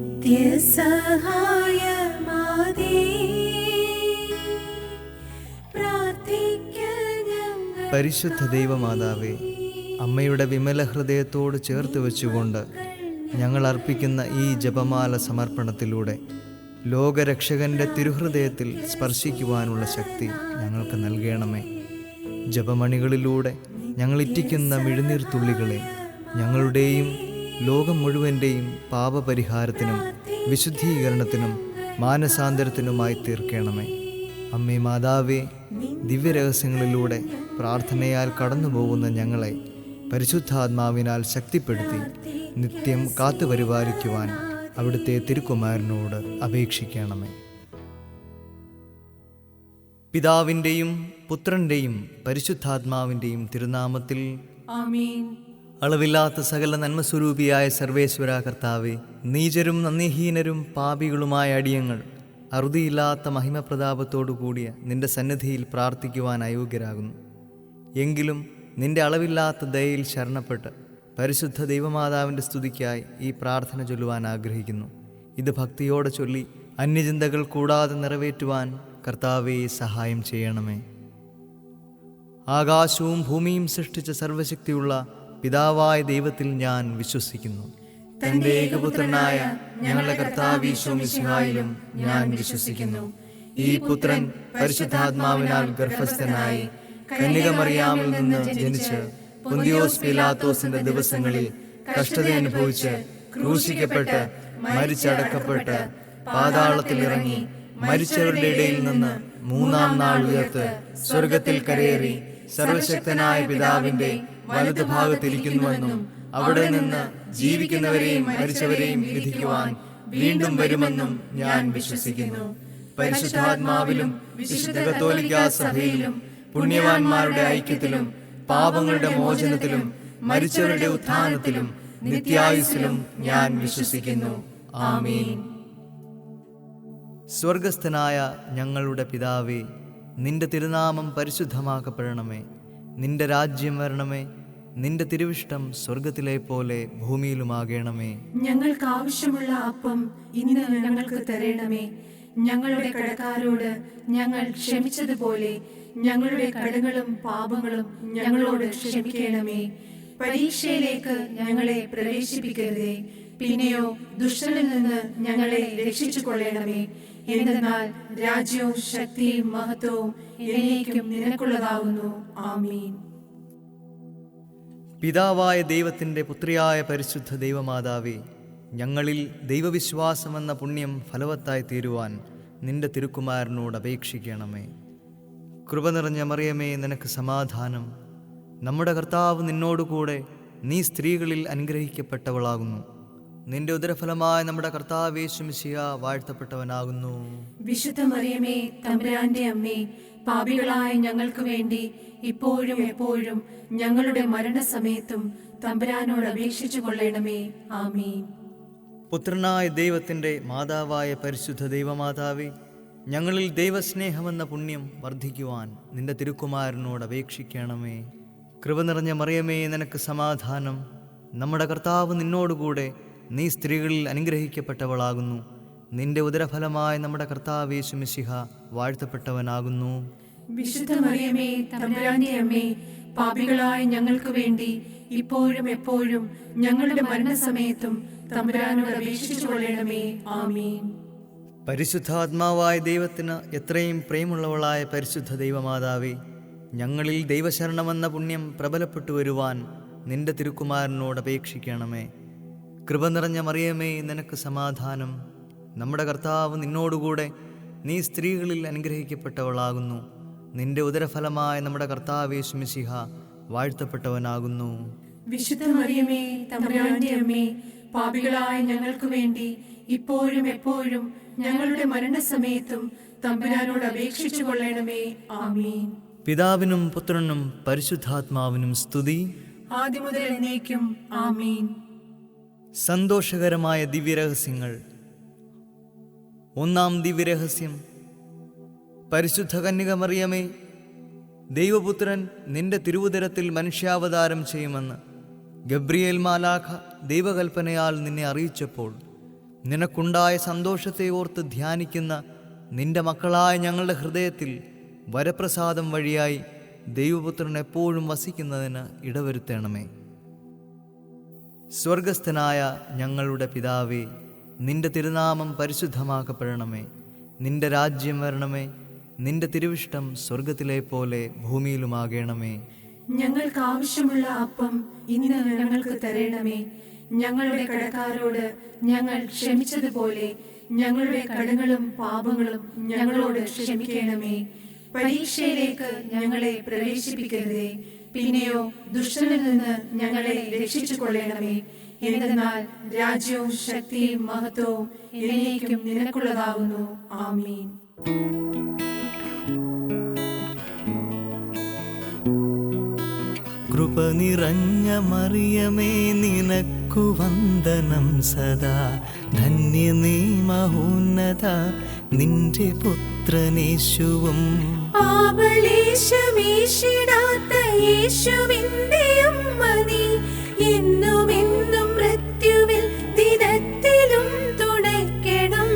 നിത്യസഹായമാതേ, പ്രാർത്ഥിക്കാൻ ഞങ്ങൾ. പരിശുദ്ധ ദൈവമാതാവേ, അമ്മയുടെ വിമല ഹൃദയത്തോട് ചേർത്ത് വെച്ചുകൊണ്ട് ഞങ്ങൾ അർപ്പിക്കുന്ന ഈ ജപമാല സമർപ്പണത്തിലൂടെ ലോകരക്ഷകന്റെ തിരുഹൃദയത്തിൽ സ്പർശിക്കുവാനുള്ള ശക്തി ഞങ്ങൾക്ക് നൽകണമേ. ജപമണികളിലൂടെ ഞങ്ങൾ ഇറ്റിക്കുന്ന മിഴുനീർത്തുള്ളികളെ ഞങ്ങളുടെയും ലോകം മുഴുവൻ്റെയും പാപപരിഹാരത്തിനും വിശുദ്ധീകരണത്തിനും മാനസാന്തരത്തിനുമായി തീർക്കണമേ. അമ്മേ മാതാവേ, ദിവ്യരഹസ്യങ്ങളിലൂടെ പ്രാർത്ഥനയാൽ കടന്നുപോകുന്ന ഞങ്ങളെ പരിശുദ്ധാത്മാവിനാൽ ശക്തിപ്പെടുത്തി നിത്യം കാത്തുപരിപാലിക്കുവാൻ അവിടുത്തെ തിരുക്കുമാരനോട് അപേക്ഷിക്കണമേ. പിതാവിൻ്റെയും പുത്രൻ്റെയും പരിശുദ്ധാത്മാവിൻ്റെയും തിരുനാമത്തിൽ ആമേൻ. അളവില്ലാത്ത സകല നന്മസ്വരൂപിയായ സർവേശ്വര കർത്താവേ, നീചരും നന്ദിഹീനരും പാപികളുമായ അടിയങ്ങൾ അറുതിയില്ലാത്ത മഹിമപ്രതാപത്തോടു കൂടിയ നിന്റെ സന്നിധിയിൽ പ്രാർത്ഥിക്കുവാൻ അയോഗ്യരാകുന്നു. എങ്കിലും നിന്റെ അളവില്ലാത്ത ദയയിൽ ശരണപ്പെട്ട് പരിശുദ്ധ ദൈവമാതാവിൻ്റെ സ്തുതിക്കായി ഈ പ്രാർത്ഥന ചൊല്ലുവാൻ ആഗ്രഹിക്കുന്നു. ഇത് ഭക്തിയോടെ ചൊല്ലി അന്യചിന്തകൾ കൂടാതെ നിറവേറ്റുവാൻ കർത്താവേ സഹായം ചെയ്യണമേ. ആകാശവും ഭൂമിയും സൃഷ്ടിച്ച സർവശക്തിയുള്ള പിതാവായ ദൈവത്തിൽ ഞാൻ വിശ്വസിക്കുന്നു. തൻ്റെ ഏകപുത്രനായ ഞങ്ങളുടെ കർത്താവ് ഈശോ മിശിഹായിലും ഞാൻ വിശ്വസിക്കുന്നു. ഈ പുത്രൻ പരിശുദ്ധാത്മാവിനാൽ ഗർഭസ്ഥനായി കന്യകമറിയാമിൽ നിന്ന് ജനിച്ച് പൊന്തിയോസ് പീലാത്തോസിന്റെ ദിവസങ്ങളിൽ കഷ്ടത അനുഭവിച്ച് ക്രൂശിക്കപ്പെട്ട് മരിച്ചടക്കപ്പെട്ട് പാതാളത്തിൽ ഇറങ്ങി മരിച്ചവരുടെ ഇടയിൽ നിന്ന് മൂന്നാം നാൾ ഉയർത്ത് സ്വർഗത്തിൽ കരയേറി സർവശക്തനായ പിതാവിന്റെ വലതു ഭാഗത്തിരിക്കുന്നുവെന്നും അവിടെ നിന്ന് ജീവിക്കുന്നവരെയും മരിച്ചവരെയും വിധിക്കുവാൻ വീണ്ടും വരുമെന്നും ഞാൻ വിശ്വസിക്കുന്നു. പരിശുദ്ധാത്മാവിലും വിശുദ്ധ കത്തോലിക്കാ സഭയിലും പുണ്യവാന്മാരുടെ ഐക്യത്തിലും പാപങ്ങളുടെ മോചനത്തിലും മരിച്ചവരുടെ ഉത്ഥാനത്തിലും നിത്യായുസ്സിലും ഞാൻ വിശ്വസിക്കുന്നു. ആമേൻ. സ്വർഗസ്ഥനായ ഞങ്ങളുടെ പിതാവേ, നിന്റെ തിരുനാമം പരിശുദ്ധമാക്കപ്പെടണമേ. നിന്റെ രാജ്യം വരണമേ. നിന്റെ തിരുവിഷ്ടം സ്വർഗത്തിലെ പോലെ ഭൂമിയിലുമാകണമേ. ഞങ്ങൾക്ക് ആവശ്യമുള്ള അപ്പം ഇന്ന് ഞങ്ങൾക്ക് തരണമേ. ഞങ്ങളുടെ കടക്കാരോട് ഞങ്ങൾ ക്ഷമിച്ചതുപോലെ ഞങ്ങളുടെ കടങ്ങളും പാപങ്ങളും ഞങ്ങളോട് ക്ഷമിക്കണമേ. പരീക്ഷയിലേക്ക് ഞങ്ങളെ പ്രവേശിപ്പിക്കരുതേ, പിന്നെയോ ദുഷ്ടനിൽ നിന്ന് ഞങ്ങളെ രക്ഷിച്ചു കൊള്ളണമേ. എന്തെന്നാൽ രാജ്യവും ശക്തിയും മഹത്വവും എന്നേക്കും നിനക്കുള്ളതാകുന്നു. ആമീൻ. പിതാവായ ദൈവത്തിൻ്റെ പുത്രിയായ പരിശുദ്ധ ദൈവമാതാവേ, ഞങ്ങളിൽ ദൈവവിശ്വാസമെന്ന പുണ്യം ഫലവത്തായി തീരുവാൻ നിന്റെ തിരുക്കുമാരനോട് അപേക്ഷിക്കണമേ. കൃപ നിറഞ്ഞ മറിയമേ, നിനക്ക് സമാധാനം. നമ്മുടെ കർത്താവ് നിന്നോടുകൂടെ, നീ സ്ത്രീകളിൽ അനുഗ്രഹിക്കപ്പെട്ടവളാകുന്നു. നിന്റെ ഉദരഫലമായ നമ്മുടെ കർത്താവ് യേശു മിശിഹ വാഴ്ത്തപ്പെട്ടവനാകുന്നു. വിശുദ്ധ മറിയമേ, തമ്പുരാന്റെ അമ്മേ, പാപികളായ ഞങ്ങൾക്ക് വേണ്ടി ഇപ്പോഴും എപ്പോഴും ഞങ്ങളുടെ മരണസമയത്തും തമ്പുരാനോട് അപേക്ഷിച്ചു കൊള്ളണമേ. ആമീൻ. പുത്രനായ ദൈവത്തിൻ്റെ മാതാവായ പരിശുദ്ധ ദൈവമാതാവേ, ഞങ്ങളിൽ ദൈവസ്നേഹമെന്ന പുണ്യം വർദ്ധിക്കുവാൻ നിന്റെ തിരുക്കുമാരനോട് അപേക്ഷിക്കണമേ. കൃപ നിറഞ്ഞ മറിയമേ, നിനക്ക് സമാധാനം. നമ്മുടെ കർത്താവ് നിന്നോടുകൂടെ, നീ സ്ത്രീകളിൽ അനുഗ്രഹിക്കപ്പെട്ടവളാകുന്നു. നിന്റെ ഉദരഫലമായ നമ്മുടെ കർത്താവ് യേശു മിശിഹ വാഴ്ത്തപ്പെട്ടവനാകുന്നു. വിശുദ്ധ മറിയമേ, തമ്പുരാന്റെ അമ്മേ, പാപികളായ ഞങ്ങൾക്ക് വേണ്ടി ഇപ്പോഴും എപ്പോഴും ഞങ്ങളുടെ മരണസമയത്തും തമ്പുരാനോട് അപേക്ഷിച്ചു കൊള്ളണമേ. ആമീൻ. പരിശുദ്ധാത്മാവായ ദൈവത്തിന് എത്രയും പ്രേമുള്ളവളായ പരിശുദ്ധ ദൈവമാതാവേ, ഞങ്ങളിൽ ദൈവശരണമെന്ന പുണ്യം പ്രബലപ്പെട്ടു വരുവാൻ നിന്റെ തിരുക്കുമാരനോട് അപേക്ഷിക്കണമേ. കൃപ നിറഞ്ഞ മറിയമേ, നിനക്ക് സമാധാനം. നമ്മുടെ കർത്താവ് നിന്നോടുകൂടെ, നീ സ്ത്രീകളിൽ അനുഗ്രഹിക്കപ്പെട്ടവളാകുന്നു. നിന്റെ ഉദരഫലമായ നമ്മുടെ കർത്താവ് യേശു മിശിഹ വാഴ്ത്തപ്പെട്ടവനാകുന്നു. വിശുദ്ധ മറിയമേ, തമ്പുരാന്റെ അമ്മേ, പാപികളായ ഞങ്ങൾക്ക് വേണ്ടി ഇപ്പോഴും എപ്പോഴും ഞങ്ങളുടെ മരണസമയത്തും തമ്പുരാനോട് അപേക്ഷിച്ചു കൊള്ളണമേ. ആമീൻ. പിതാവിനും പുത്രനും പരിശുദ്ധാത്മാവിനും സ്തുതി, ആദ്യം മുതൽ എന്നേക്കും. ആമീൻ. സന്തോഷകരമായ ദിവ്യരഹസ്യങ്ങൾ. ഒന്നാം ദിവ്യരഹസ്യം. പരിശുദ്ധ കന്യക മറിയമേ, ദൈവപുത്രൻ നിന്റെ തിരുവുദരത്തിൽ മനുഷ്യാവതാരം ചെയ്യുമെന്ന് ഗബ്രിയേൽ മാലാഖ ദൈവകൽപ്പനയാൽ നിന്നെ അറിയിച്ചപ്പോൾ നിനക്കുണ്ടായ സന്തോഷത്തെ ഓർത്ത് ധ്യാനിക്കുന്ന നിന്റെ മക്കളായ ഞങ്ങളുടെ ഹൃദയത്തിൽ വരപ്രസാദം വഴിയായി ദൈവപുത്രൻ എപ്പോഴും വസിക്കുന്നതിന് ഇടവരുത്തണമേ. സ്വർഗസ്ഥനായ ഞങ്ങളുടെ പിതാവേ, നിന്റെ തിരുനാമം പരിശുദ്ധമാക്കപ്പെടണമേ. നിന്റെ രാജ്യം വരണമേ. നിന്റെ തിരുവിഷ്ടം സ്വർഗത്തിലെ പോലെ ഭൂമിയിലുമാകണമേ. ഞങ്ങൾക്ക് ആവശ്യമുള്ള അപ്പം ഇന്ന് ഞങ്ങൾക്ക് തരണമേ. ഞങ്ങളുടെ കടക്കാരോട് ഞങ്ങൾ ക്ഷമിച്ചതുപോലെ ഞങ്ങളുടെ കടങ്ങളും പാപങ്ങളും ഞങ്ങളോട് ക്ഷമിക്കണമേ. പരീക്ഷയിലേക്ക് ഞങ്ങളെ പ്രവേശിപ്പിക്കരുതേ, പിന്നെയോ ദുഷ്ടനിൽ നിന്ന് ഞങ്ങളെ രക്ഷിച്ചു കൊള്ളണമേ. എന്തെന്നാൽ രാജ്യവും ശക്തിയും മഹത്വവും എന്നേക്കും നിനക്കുള്ളതാകുന്നു. ആമീൻ. കൃപ നിറഞ്ഞ മറിയമേ, നിനക്കു വന്ദനം സദാ. ധന്യ നീ മഹോന്നത, നിന്റെ പുത്രനേശുവും. പാപലേശമേശിടാത്ത യേശുവിന്റെ അമ്മ നീ, എന്നും എന്നും മൃത്യുവിൽ ദിനത്തിലും തുണയ്ക്കണം.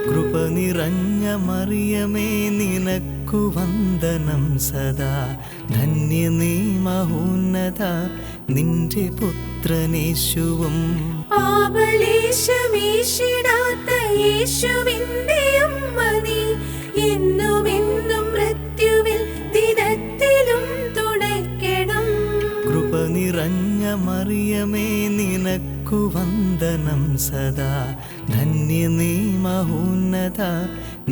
കൃപ നിറഞ്ഞ മറിയമേ, നിനക്കു വന്ദനം സദാ. ധന്യ നീ മഹോന്നത, നിന്റെ പുത്രനേശുവും. പാപലേശമേശിടാത്ത യേശുവിന്റെ അമ്മ നീ, എന്നും എന്നും മൃത്യുവിൽ ദിനത്തിലും തുണയ്ക്കണം. കൃപ നിറഞ്ഞ മറിയമേ, നിനക്കു വന്ദനം സദാ. ധന്യ നീ മഹോന്നത,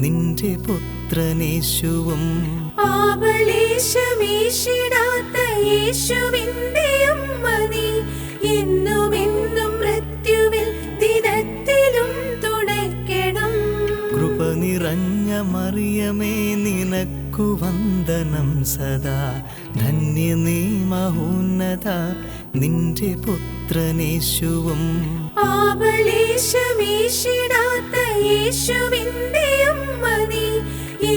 നിന്റെ പുത്രനേശുവും. പാപലേശമേശിടാത്ത യേശുവിന്റെ അമ്മ നീ, എന്നും എന്നും മൃത്യുവിൽ ദിനത്തിലും തുണയ്ക്കണം. കൃപ നിറഞ്ഞ മറിയമേ, നിനക്കു വന്ദനം സദാ. ധന്യ നീ മഹോന്നത, നിന്റെ പുത്രനേശുവും. പാപലേശമേശിടാത്ത യേശുവിന്റെ അമ്മ നീ,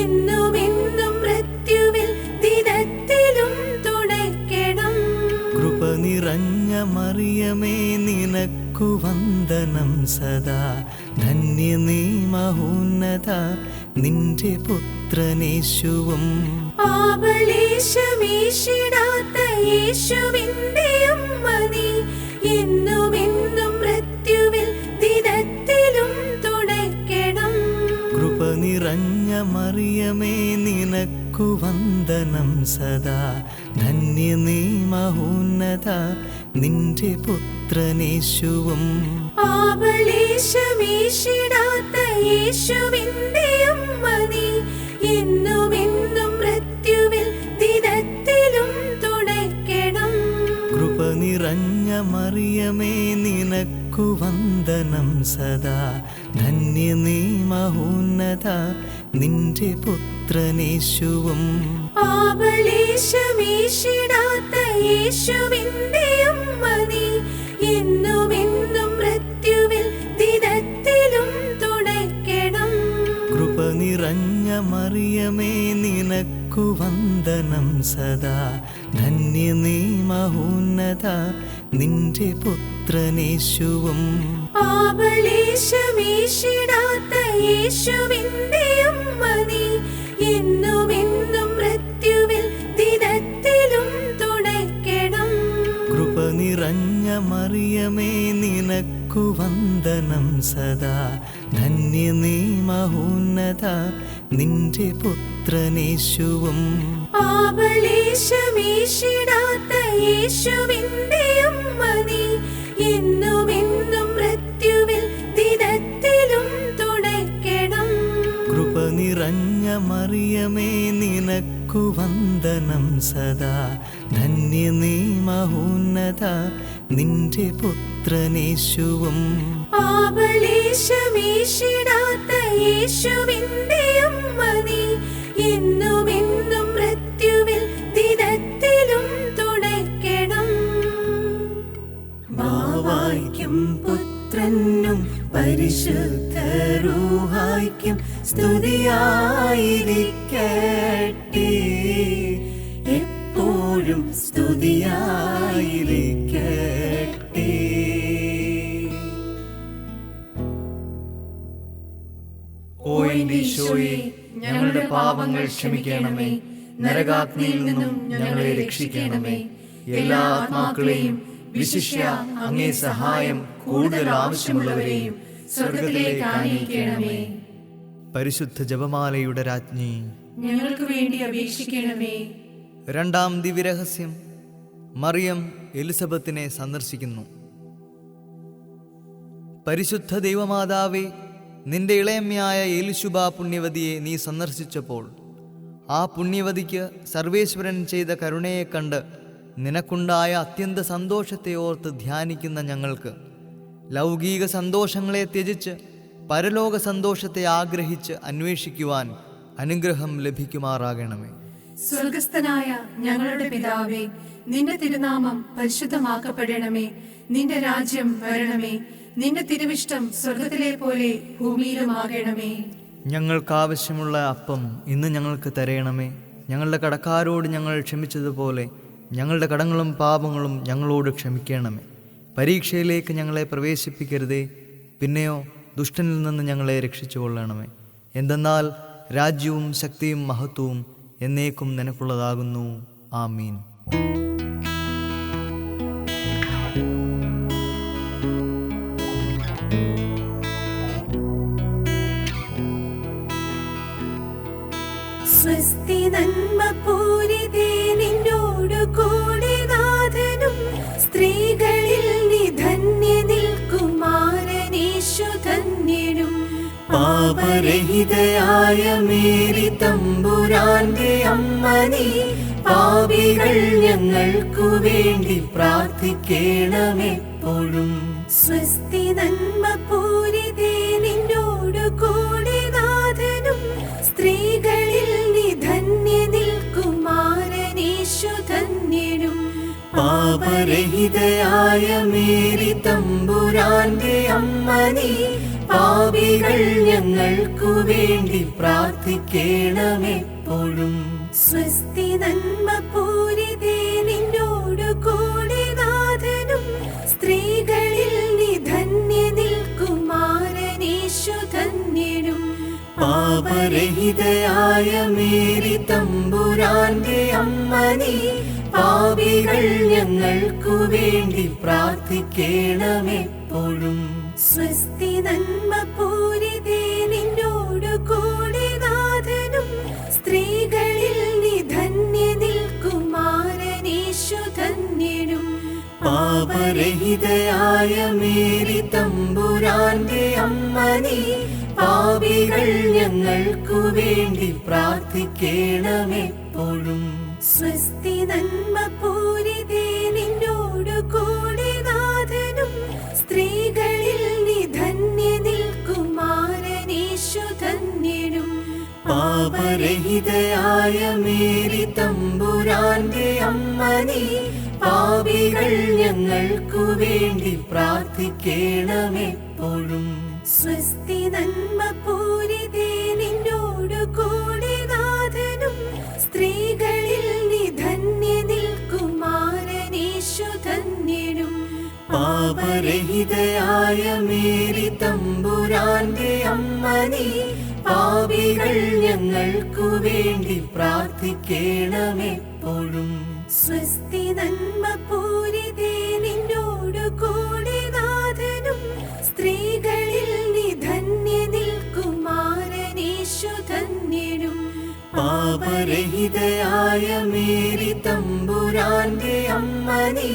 എന്നും എന്നും മൃത്യുവിൽ ദിനത്തിലും തുണയ്ക്കണം. കൃപ നിറഞ്ഞ മറിയമേ, നിനക്കു വന്ദനം സദാ. ധന്യ നീ മഹോന്നത, നിന്റെ പുത്രനേശുവും. പാപലേശമേശിടാത്ത യേശുവിന്റെ അമ്മ നീ, എന്നും എന്നും മൃത്യുവിൽ ദിനത്തിലും തുണയ്ക്കണം. കൃപ നിറഞ്ഞ മറിയമേ, നിനക്കു വന്ദനം സദാ. ധന്യ നീ മഹോന്നത, നിന്റെ പുത്രനേശുവും. പാപലേശമേശിടാത്ത യേശുവിന്റെ അമ്മ നീ, എന്നും എന്നും മൃത്യുവിൽ ദിനത്തിലും തുണയ്ക്കണം. കൃപ നിറഞ്ഞ മറിയമേ, നിനക്കു വന്ദനം സദാ. ധന്യ നീ മഹോന്നത, നിന്റെ പുത്രനേശുവും. പാപലേശമേശിടാത്ത യേശുവിന്റെ അമ്മ നീ, എന്നും എന്നും മൃത്യുവിൽ ദിനത്തിലും തുണയ്ക്കണം. കൃപ നിറഞ്ഞ മറിയമേ, നിനക്കു വന്ദനം സദാ. ധന്യ നീ മഹോന്നത, നിന്റെ പുത്രനേശുവും. പാപലേശമേശിടാത്ത യേശുവിന്റെ അമ്മ നീ, എന്നും എന്നും മൃത്യുവിൽ ദിനത്തിലും തുണയ്ക്കണം. കൃപ നിറഞ്ഞ മറിയമേ, നിനക്കു വന്ദനം സദാ. ധന്യ നീ മഹോന്നത, നിന്റെ പുത്രനേശുവും. പാപലേശമേശിടാത്ത യേശുവിന്റെ അമ്മ നീ, എന്നും എന്നും മൃത്യുവിൽ ദിനത്തിലും തുണയ്ക്കണം. കൃപ നിറഞ്ഞ മറിയമേ, നിനക്കു വന്ദനം സദാ. ധന്യ നീ മഹോന്നത, നിന്റെ പുത്രനേശുവും. പാപലേശമേശിടാത്ത യേശുവിന്റെ അമ്മ നീ, എന്നും എന്നും മൃത്യുവിൽ ദിനത്തിലും തുണയ്ക്കണം. ബാവായ്ക്കും പുത്രനും പരിശുദ്ധ റൂഹായ്ക്കും സ്തുതിയായിരിക്കട്ടെ, എപ്പോഴും സ്തുതിയായിരിക്കട്ടെ. ഓ എന്റെ ഈശോയെ, ഞങ്ങളുടെ പാപങ്ങൾ ക്ഷമിക്കണമേ. നരകാഗ്നിയിൽ നിന്നും ഞങ്ങളെ രക്ഷിക്കണമേ. എല്ലാ ആത്മാക്കളെയും, വിശിഷ്യ അങ്ങേ സഹായം കൂടുതൽ ആവശ്യമുള്ളവരെയും സ്വർഗ്ഗത്തിലേക്ക് ആനയിക്കണമേ. പരിശുദ്ധ ജപമാലയുടെ രാജ്ഞി, ഞങ്ങൾക്ക് വേണ്ടി അപേക്ഷിക്കണമേ. രണ്ടാം ദിവ്യരഹസ്യം, മറിയം എലിസബത്തിനെ സന്ദർശിക്കുന്നു. പരിശുദ്ധ ദൈവമാതാവേ, നിന്റെ ഇളയമ്മയായ എലിശുബ പുണ്യവതിയെ നീ സന്ദർശിച്ചപ്പോൾ ആ പുണ്യവതിക്ക് സർവേശ്വരൻ ചെയ്ത കരുണയെ കണ്ട് നിനക്കുണ്ടായ അത്യന്ത സന്തോഷത്തെ ഓർത്ത് ധ്യാനിക്കുന്ന ഞങ്ങൾക്ക് ലൗകിക സന്തോഷങ്ങളെ ത്യജിച്ച് പരലോക സന്തോഷത്തെ ആഗ്രഹിച്ച് അന്വേഷിക്കുവാൻ അനുഗ്രഹം ലഭിക്കുമാറാകണമേ. സ്വർഗസ്ഥനായ ഞങ്ങളുടെ പിതാവേ, നിന്റെ തിരുനാമം പരിശുദ്ധമാക്കപ്പെടണമേ. നിന്റെ രാജ്യം വരണമേ. നിന്റെ തിരുവിഷ്ടം സ്വർഗത്തിലെ പോലെ ഭൂമിയിലുമാകണമേ. ഞങ്ങൾക്കാവശ്യമുള്ള അപ്പം ഇന്ന് ഞങ്ങൾക്ക് തരയണമേ. ഞങ്ങളുടെ കടക്കാരോട് ഞങ്ങൾ ക്ഷമിച്ചതുപോലെ ഞങ്ങളുടെ കടങ്ങളും പാപങ്ങളും ഞങ്ങളോട് ക്ഷമിക്കണമേ. പരീക്ഷയിലേക്ക് ഞങ്ങളെ പ്രവേശിപ്പിക്കരുതേ, പിന്നെയോ ദുഷ്ടനിൽ നിന്ന് ഞങ്ങളെ രക്ഷിച്ചുകൊള്ളണമേ. എന്തെന്നാൽ രാജ്യവും ശക്തിയും മഹത്വവും എന്നേക്കും നിനക്കുള്ളതാകുന്നു. ആമീൻ. സ്വസ്തി നന്മ പൂരിതേ നിന്നോടു കൂടെ നാഥനും സ്ത്രീകളിൽ നീ ധന്യ നിൽക്കുമാരനീശു ധന്യനും. പാപരഹിതയായ മേരി തമ്പുരാന്റെ അമ്മ നീ പാപികൾ ഞങ്ങൾക്കു വേണ്ടി പ്രാർത്ഥിക്കണമെപ്പോഴും. സ്വസ്തി നന്മ പൂരിതേ നിന്നോടു കൂടെ നാഥനും സ്ത്രീകളിൽ നീ ധന്യ നിൽക്കുമാരനീശു ധന്യനും. പാപരഹിതയായ മേരി തമ്പുരാന്റെ അമ്മ നീ പാപികൾ ഞങ്ങൾക്കു വേണ്ടി പ്രാർത്ഥിക്കണമെപ്പോഴും. സ്വസ്തി നന്മ പൂരിതേ നിന്നോടു കൂടെ നാഥനും സ്ത്രീകളിൽ നീ ധന്യ നിൽക്കുമാരനീശു ധന്യനും. പാപരഹിതയായ മേരി തമ്പുരാന്റെ അമ്മ നീ പാപികൾ ഞങ്ങൾക്കു വേണ്ടി പ്രാർത്ഥിക്കണമെപ്പോഴും. സ്വസ്തി നന്മ പൂരിതേ നിന്നോടു കൂടെ നാഥനും സ്ത്രീകളിൽ നീ ധന്യ നിൽക്കുമാരനീശു ധന്യനും. പാപരഹിതയായ മേരി തമ്പുരാന്റെ അമ്മ നീ പാപികൾ ഞങ്ങൾക്കു വേണ്ടി പ്രാർത്ഥിക്കണമെപ്പോഴും. സ്വസ്തി നന്മ പൂരിതേ നിന്നോടു കൂടെ നാഥനും സ്ത്രീകളിൽ നീ ധന്യ നിൽക്കുമാരനീശു ധന്യനും. പാപരഹിതയായ മേരി തമ്പുരാന്റെ അമ്മ നീ പാപികൾ ഞങ്ങൾക്കു വേണ്ടി പ്രാർത്ഥിക്കണമെപ്പോഴും. സ്വസ്തി നന്മ പൂരിതേ നിന്നോടു കൂടെ നാഥനും സ്ത്രീകളിൽ നീ ധന്യ നിൽക്കുമാരനീശു ധന്യനും. പാപരഹിതയായ മേരി തമ്പുരാന്റെ അമ്മ നീ പാപികൾ ഞങ്ങൾക്കു വേണ്ടി പ്രാർത്ഥിക്കണമെപ്പോഴും. സ്വസ്തി നന്മ പൂരിതേ നിന്നോടു കൂടെ നാഥനും സ്ത്രീകളിൽ നീ ധന്യ നിൽക്കുമാരനീശു ധന്യനും. പാപരഹിതയായ മേരി തമ്പുരാന്റെ അമ്മ നീ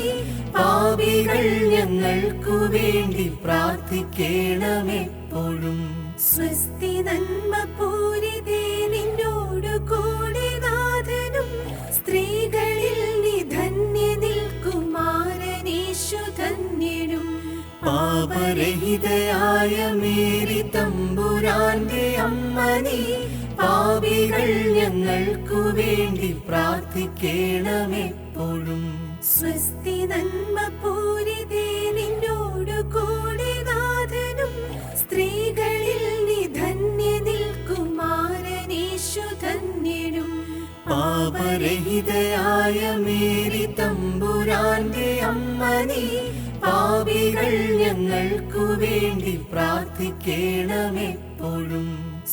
പാപികൾ ഞങ്ങൾക്കു വേണ്ടി പ്രാർത്ഥിക്കണമെപ്പോഴും. സ്വസ്തി നന്മ പൂരിതേ നിന്നോടു കൂടെ നാഥനും സ്ത്രീകളിൽ നീ ധന്യ നിൽക്കുമാരനീശു ധന്യനും. പാപരഹിതയായ മേരി തമ്പുരാന്റെ അമ്മ നീ പാപികൾ ഞങ്ങൾക്കു വേണ്ടി പ്രാർത്ഥിക്കണമെപ്പോഴും. സ്വസ്തി നന്മ പൂരിതേ നിന്നോടു കൂടെ നാഥനും സ്ത്രീകളിൽ നീ ധന്യ നിൽക്കുമാരനീശു ധന്യനും. പാപരഹിതയായ മേരി തമ്പുരാന്റെ അമ്മ നീ പാപികൾ ഞങ്ങൾക്കു വേണ്ടി പ്രാർത്ഥിക്കണമെപ്പോഴും.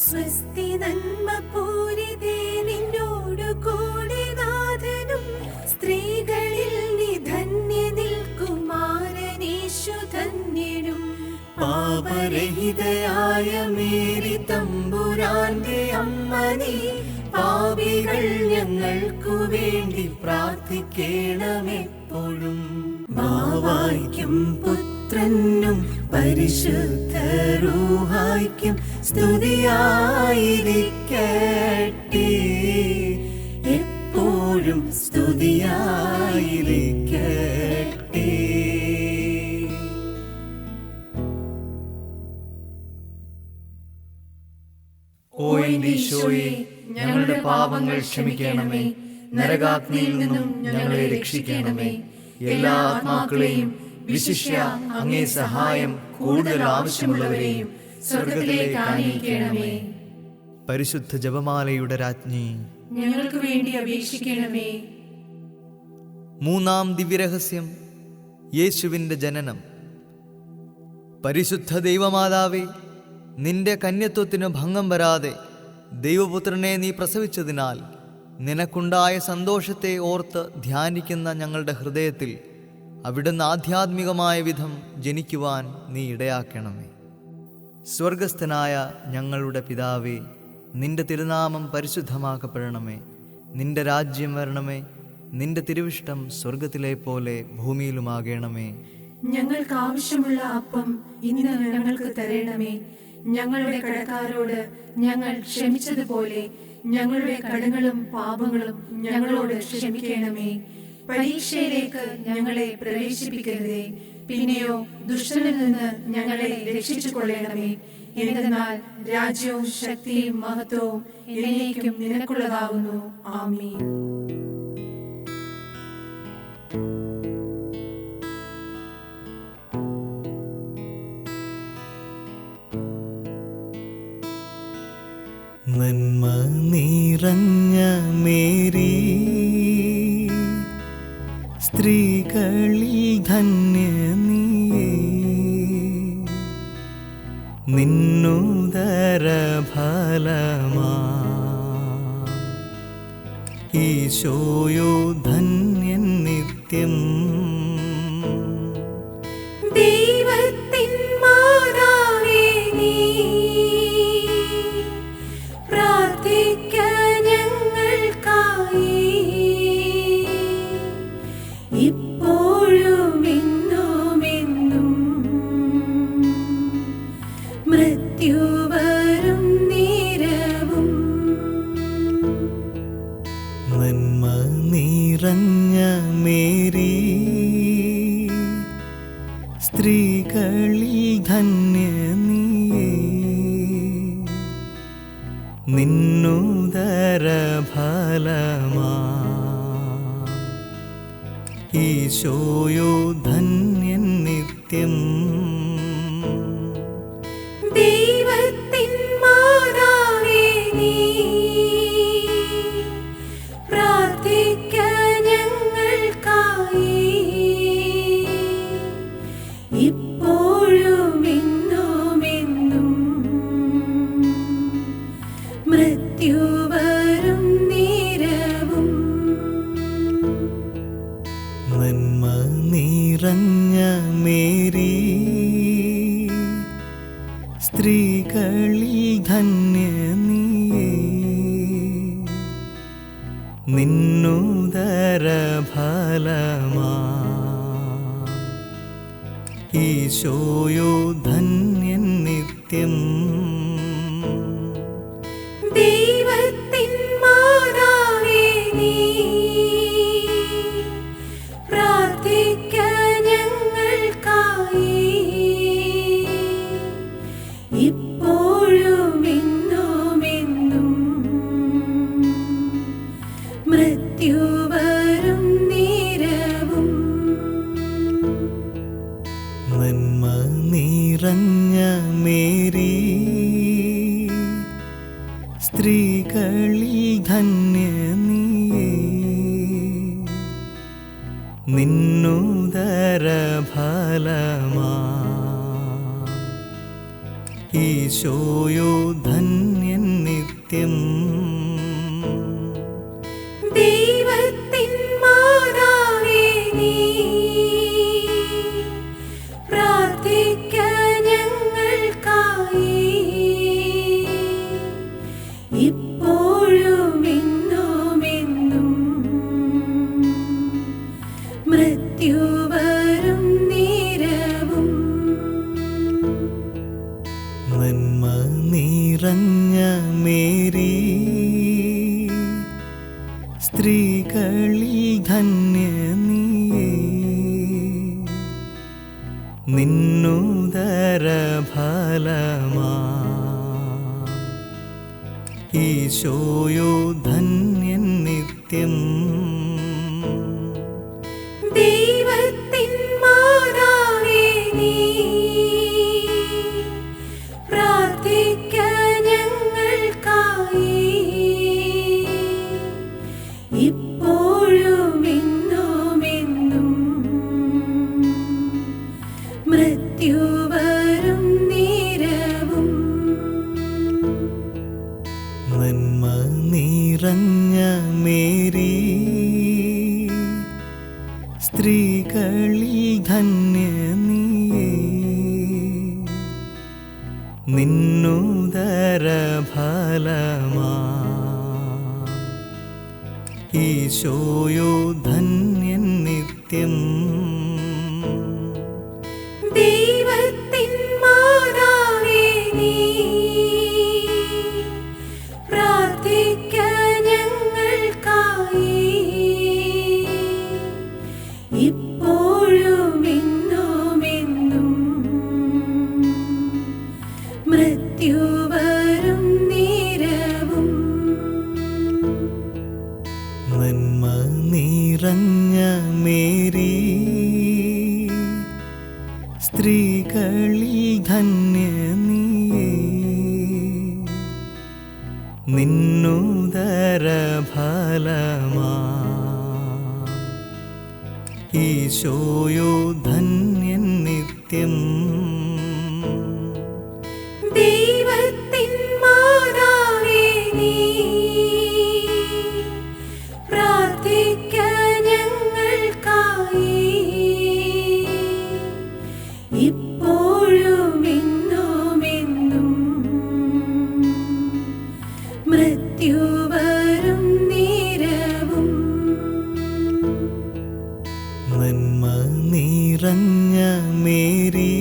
സ്വസ്തി നന്മ പൂരിതേ നിന്നോടു കൂടെ നാഥനും സ്ത്രീകളിൽ നീ ധന്യനിൽ കുമാരനീശു ധന്യനും. പാപരഹിതയായ മേരി തമ്പുരാന്റെ അമ്മ നീ പാപികൾ ഞങ്ങൾക്കു വേണ്ടി പ്രാർത്ഥിക്കണമെപ്പോഴും. ബാവായ്ക്കും പുത്രനും പരിശുദ്ധ റൂഹായ്ക്കും സ്തുതിയായിരിക്കട്ടെ, എപ്പോഴും സ്തുതിയായിരിക്കട്ടെ. ഓ എന്റെ ഈശോയെ, ഞങ്ങളുടെ പാപങ്ങൾ ക്ഷമിക്കണമേ. നരകാഗ്നിയിൽ നിന്നും ഞങ്ങളെ രക്ഷിക്കണമേ. എല്ലാ ആത്മാക്കളെയും വിശിഷ്യ അങ്ങേ സഹായം കൂടുതൽ ആവശ്യമുള്ളവരെയും സ്വർഗത്തിലേക്ക് ആനയിക്കണമേ. പരിശുദ്ധ ജപമാലയുടെ രാജ്ഞി, ഞങ്ങൾക്ക് വേണ്ടി അപേക്ഷിക്കണമേ. മൂന്നാം ദിവ്യരഹസ്യം, യേശുവിൻ്റെ ജനനം. പരിശുദ്ധ ദൈവമാതാവേ, നിന്റെ കന്യത്വത്തിന് ഭംഗം വരാതെ ദൈവപുത്രനെ നീ പ്രസവിച്ചതിനാൽ നിനക്കുണ്ടായ സന്തോഷത്തെ ഓർത്ത് ധ്യാനിക്കുന്ന ഞങ്ങളുടെ ഹൃദയത്തിൽ അവിടുന്ന് ആധ്യാത്മികമായ വിധം ജനിക്കുവാൻ നീ ഇടയാക്കണമേ. സ്വർഗസ്ഥനായ ഞങ്ങളുടെ പിതാവേ, നിന്റെ തിരുനാമം പരിശുദ്ധമാക്കപ്പെടണമേ. നിന്റെ രാജ്യം വരണമേ. നിന്റെ തിരുവിഷ്ടം സ്വർഗത്തിലെ പോലെ ഭൂമിയിലുമാകണമേ. ഞങ്ങൾക്ക് ആവശ്യമുള്ള അപ്പം ഇന്ന് ഞങ്ങൾക്ക് തരണമേ. ഞങ്ങളുടെ കടക്കാരോട് ഞങ്ങൾ ക്ഷമിച്ചതുപോലെ ഞങ്ങളുടെ കടങ്ങളും പാപങ്ങളും ഞങ്ങളോട് ക്ഷമിക്കണമേ. പരീക്ഷയിലേക്ക് ഞങ്ങളെ പ്രവേശിപ്പിക്കരുതേ, പിന്നെയോ ദുഷ്ടനിൽ നിന്ന് ഞങ്ങളെ രക്ഷിച്ചു കൊള്ളണമേ. എന്തെന്നാൽ രാജ്യവും ശക്തിയും മഹത്വവും എന്നേക്കും നിനക്കുള്ളതാകുന്നു. ആമേൻ. നന്മ നിറഞ്ഞ മേരി, സ്ത്രീകളിൽ ധന്യ നീയേ. നിന്നുദര ഫലമാ ഈശോയോ ധന്യൻ നിത്യം. ദൈവത്തിൻ മാതാവേ നീ പ്രാർത്ഥിക്ക ഞങ്ങൾക്കായി, ഇപ്പോഴും എന്നുമെന്നും മൃത്യു വരും നേരവും. നന്മ നിറഞ്ഞ മേരി, സ്ത്രീകളിൽ ധന്യ നീയേ. നിന്നുദര ഫലമാ ഈശോയോ ധന്യൻ നിത്യം. ദൈവത്തിൻ മാതാവേ നീ പ്രാർത്ഥിക്ക ഞങ്ങൾക്കായി, ഇപ്പോഴും എന്നുമെന്നും മൃത്യു വരും നേരവും. നന്മ നിറഞ്ഞ മേരി, സ്ത്രീകളിൽ ധന്യ നീയേ. നിന്നുദര ഫലമാ ഈശോയോ ധന്യൻ നിത്യം. ദൈവത്തിൻ മാതാവേ നീ പ്രാർത്ഥിക്ക ഞങ്ങൾക്കായി, ഇപ്പോഴും എന്നുമെന്നും മൃത്യു വരും നേരവും. നന്മ നിറഞ്ഞ മേരി, സ്ത്രീകളിൽ ധന്യ നീയേ. നിന്നുദര ഫലമാ ഈശോയോ ധന്യൻ നിത്യം. ദൈവത്തിൻ മാതാവേ നീ പ്രാർത്ഥിക്ക ഞങ്ങൾക്കായി ഇപ്പോഴും എന്നുമെന്നും മൃത്യു വരും നേരവും. നന്മ നിറഞ്ഞ മേരി സ്ത്രീകളിൽ ധന്യ നീയേ, നിന്നുദര ഫലമാ ഈശോയോ ധന്യൻ നിത്യം. ദൈവത്തിൻ മാതാവേ നീ പ്രാർത്ഥിക്ക ഞങ്ങൾക്കായി ഇപ്പോഴും എന്നുമെന്നും മൃത്യു വരും നേരവും. നന്മ നിറഞ്ഞ മേരി സ്ത്രീകളിൽ ധന്യ നീയേ, നിന്നുദര ഫലമാ ഈശോയോ ധന്യൻ നിത്യം. ദൈവത്തിൻ മാതാവേ നീ പ്രാർത്ഥിക്ക ഞങ്ങൾക്കായി ഇപ്പോഴും എന്നുമെന്നും മൃത്യു വരും നേരവും. നന്മ നിറഞ്ഞ മേരി സ്ത്രീകളിൽ ധന്യ നീയേ, നിന്നുദര ഫലമാ ഈശോയോ ധന്യൻ നിത്യം. ദൈവത്തിൻ മാതാവേ നീ പ്രാർത്ഥിക്ക ഞങ്ങൾക്കായി ഇപ്പോഴും എന്നുമെന്നും മൃത്യു വരും നേരവും. നന്മ നിറഞ്ഞ മേരി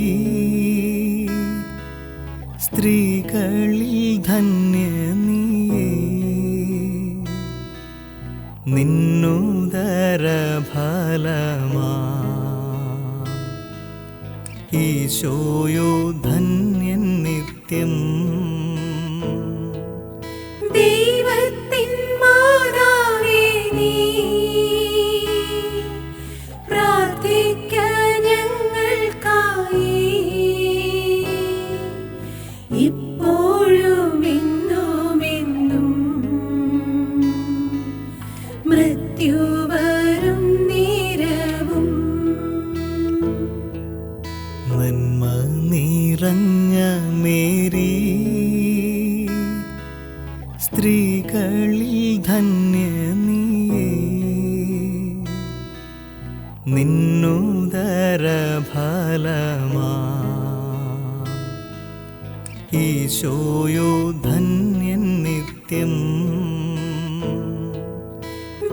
സ്ത്രീകളിൽ ധന്യ നീയേ, നിന്നുദര ഫലമാ ഈശോയോ ധന്യൻ നിത്യം. ദൈവത്തിൻ മാതാവേ നീ പ്രാർത്ഥിക്ക ഞങ്ങൾക്കായി ഇപ്പോഴും എന്നുമെന്നും മൃത്യു വരും നേരവും. നന്മ നിറഞ്ഞ മേരി സ്ത്രീകളിൽ ധന്യ നീയേ, നിന്നുദര ഫലമാ ഈശോയോ ധന്യൻ നിത്യം.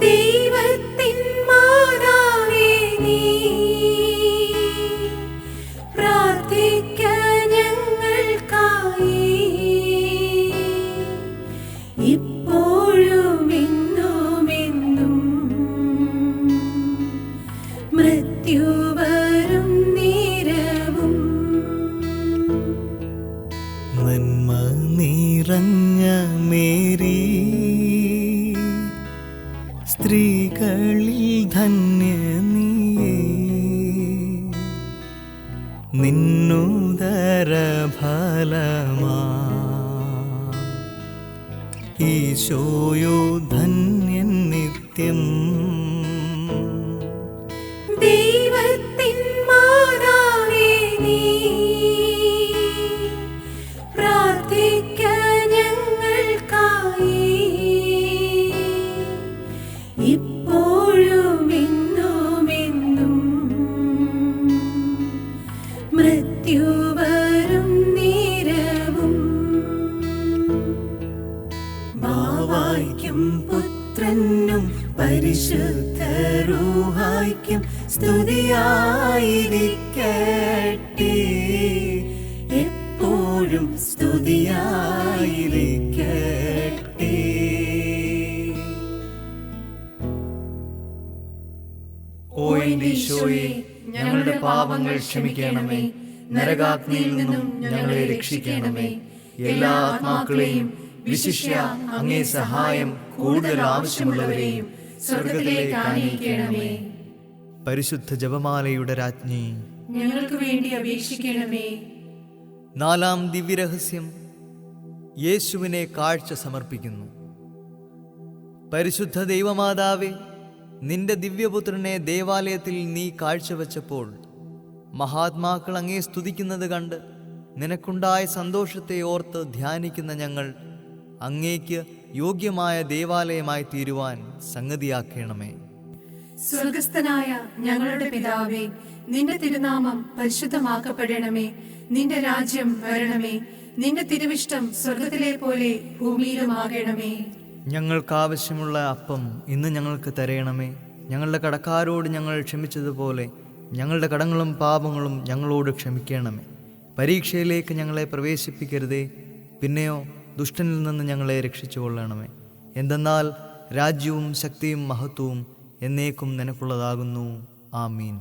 ദൈവത്തിൻ മാതാവേ നീ പ്രാർത്ഥിക്ക ഞങ്ങൾക്കായി ഇപ്പോഴും എന്നുമെന്നും മൃത്യു വരും നേരവും. നന്മ നിറഞ്ഞ മേരി സ്ത്രീകളിൽ ധന്യ നീയേ, നിന്നുദര ഫലമാ ഈശോയോ ധന്യൻ നിത്യം. ദൈവത്തിൻ പരിശുദ്ധ റൂഹായ്ക്കും സ്തുതിയായിരിക്കട്ടെ, എപ്പോഴും സ്തുതിയായിരിക്കട്ടെ. ഓ എന്റെ ഈശോയെ, ഞങ്ങളുടെ പാപങ്ങൾ ക്ഷമിക്കണമേ. നരകാഗ്നിയിൽ നിന്നും ഞങ്ങളെ രക്ഷിക്കണമേ. എല്ലാ ആത്മാക്കളെയും വിശിഷ്യ അങ്ങേ സഹായം കൂടുതൽ ആവശ്യമുള്ളവരെയും സ്വർഗത്തിലേക്ക് ആനയിക്കണമേ. പരിശുദ്ധ ജപമാലയുടെ രാജ്ഞി, ഞങ്ങൾക്ക് വേണ്ടി അപേക്ഷിക്കണമേ. 4-ാം ദിവ്യരഹസ്യം, യേശുവിനെ കാഴ്ച സമർപ്പിക്കുന്നു. പരിശുദ്ധ ദൈവമാതാവേ, നിന്റെ ദിവ്യപുത്രനെ ദേവാലയത്തിൽ നീ കാഴ്ചവെച്ചപ്പോൾ മഹാത്മാക്കൾ അങ്ങേ സ്തുതിക്കുന്നത് കണ്ട് നിനക്കുണ്ടായ സന്തോഷത്തെ ഓർത്ത് ധ്യാനിക്കുന്ന ഞങ്ങൾ അങ്ങേക്ക് യോഗ്യമായ ദേവാലയമായി തീരുവാൻ സംഗതിയാക്കണമേ. സ്വർഗസ്ഥനായ ഞങ്ങളുടെ പിതാവേ, നിന്റെ തിരുനാമം പരിശുദ്ധമാക്കപ്പെടണമേ. നിന്റെ രാജ്യം വരണമേ. നിന്റെ തിരുവിഷ്ടം സ്വർഗത്തിലെ പോലെ ഭൂമിയിലുമാകണമേ. ഞങ്ങൾക്കാവശ്യമുള്ള അപ്പം ഇന്ന് ഞങ്ങൾക്ക് തരയണമേ. ഞങ്ങളുടെ കടക്കാരോട് ഞങ്ങൾ ക്ഷമിച്ചതുപോലെ ഞങ്ങളുടെ കടങ്ങളും പാപങ്ങളും ഞങ്ങളോട് ക്ഷമിക്കണമേ. പരീക്ഷയിലേക്ക് ഞങ്ങളെ പ്രവേശിപ്പിക്കരുതേ, പിന്നെയോ ദുഷ്ടനിൽ നിന്ന് ഞങ്ങളെ രക്ഷിച്ചുകൊള്ളണമേ. എന്തെന്നാൽ രാജ്യവും ശക്തിയും മഹത്വവും എന്നേക്കും നിനക്കുള്ളതാകുന്നു. ആമീൻ.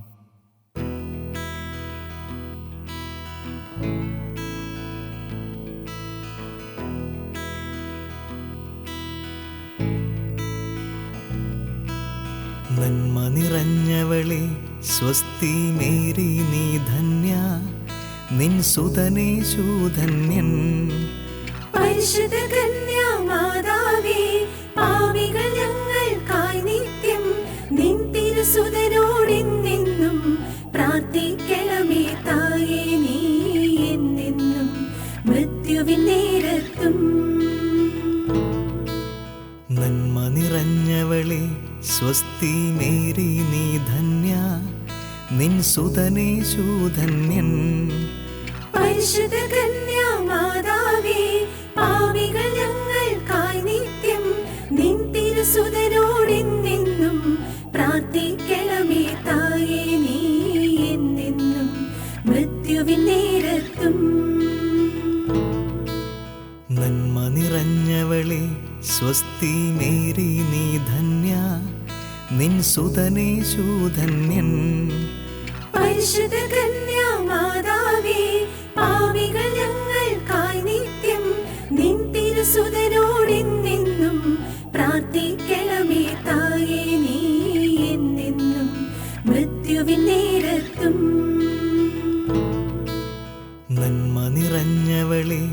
നന്മ നിറഞ്ഞവളെ സ്വസ്തി മേരി നീ ധന്യ, നിൻ സുതനേശു ധന്യൻ. പരിശുദ്ധ കന്യാമാതാവേ, പാപികൾ ഞങ്ങൾക്കായി നിത്യം നിൻ തിരുസുതനോടെന്നെന്നും പ്രാർത്ഥിക്കണമേ. തായേ നീ എന്നെന്നും മൃത്യുവിൻ നേരത്തും. നന്മ നിറഞ്ഞവളെ സ്വസ്തി മേരി നീ ധന്യ, നിൻ സുതനേശു ധന്യൻ. പരിശുദ്ധ കന്യാമാതാവേ, പാപികൾ ഞങ്ങൾക്കായി നിത്യം നിൻ തിരുസുതനോടെന്നെന്നും പ്രാർത്ഥിക്കണമേ. തായേ നീ എന്നെന്നും മൃത്യുവിൻ നേരത്തും. നന്മ നിറഞ്ഞവളെ സ്വസ്തി മേരി നീ ധന്യ, നിൻ സുതനേശു ധന്യൻ. പരിശുദ്ധ കന്യാമാതാവേ, പാപികൾ ഞങ്ങൾക്കായി നിത്യം നിൻ തിരുസുതനോടെന്നെന്നും പ്രാർത്ഥിക്കണമേ. തായേ നീ എന്നെന്നും മൃത്യുവിൻ നേരത്തും. നന്മ നിറഞ്ഞവളെ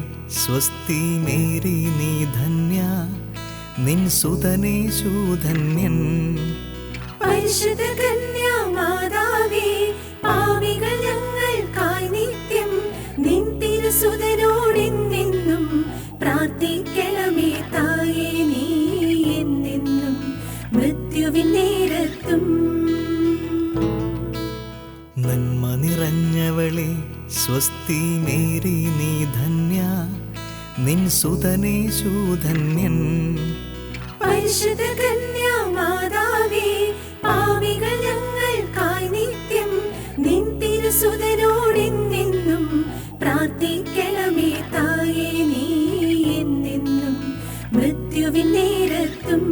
സ്വസ്തി മേരി നീ ധന്യ, നിൻ സുതനേശു ധന്യൻ. പരിശുദ്ധ കന്യാമാതാവേ, പാപികൾ ഞങ്ങൾക്കായി നിത്യം നിൻ തിരുസുതനോടെന്നെന്നും പ്രാർത്ഥിക്കണമേ. തായേ നീ എന്നെന്നും മൃത്യുവിൻ നേരത്തും. നന്മ നിറഞ്ഞവളെ സ്വസ്തി മേരി നീ ധന്യ, നിൻ സുതനേശു ധന്യൻ. പരിശുദ്ധ കന്യാമാതാവേ, പാപികൾ ഞങ്ങൾക്കായി നിത്യം നിൻ തിരുസുതനോടെന്നെന്നും പ്രാർത്ഥിക്കണമേ. തായേ നീ എന്നെന്നും മൃത്യുവിൻ നേരത്തും.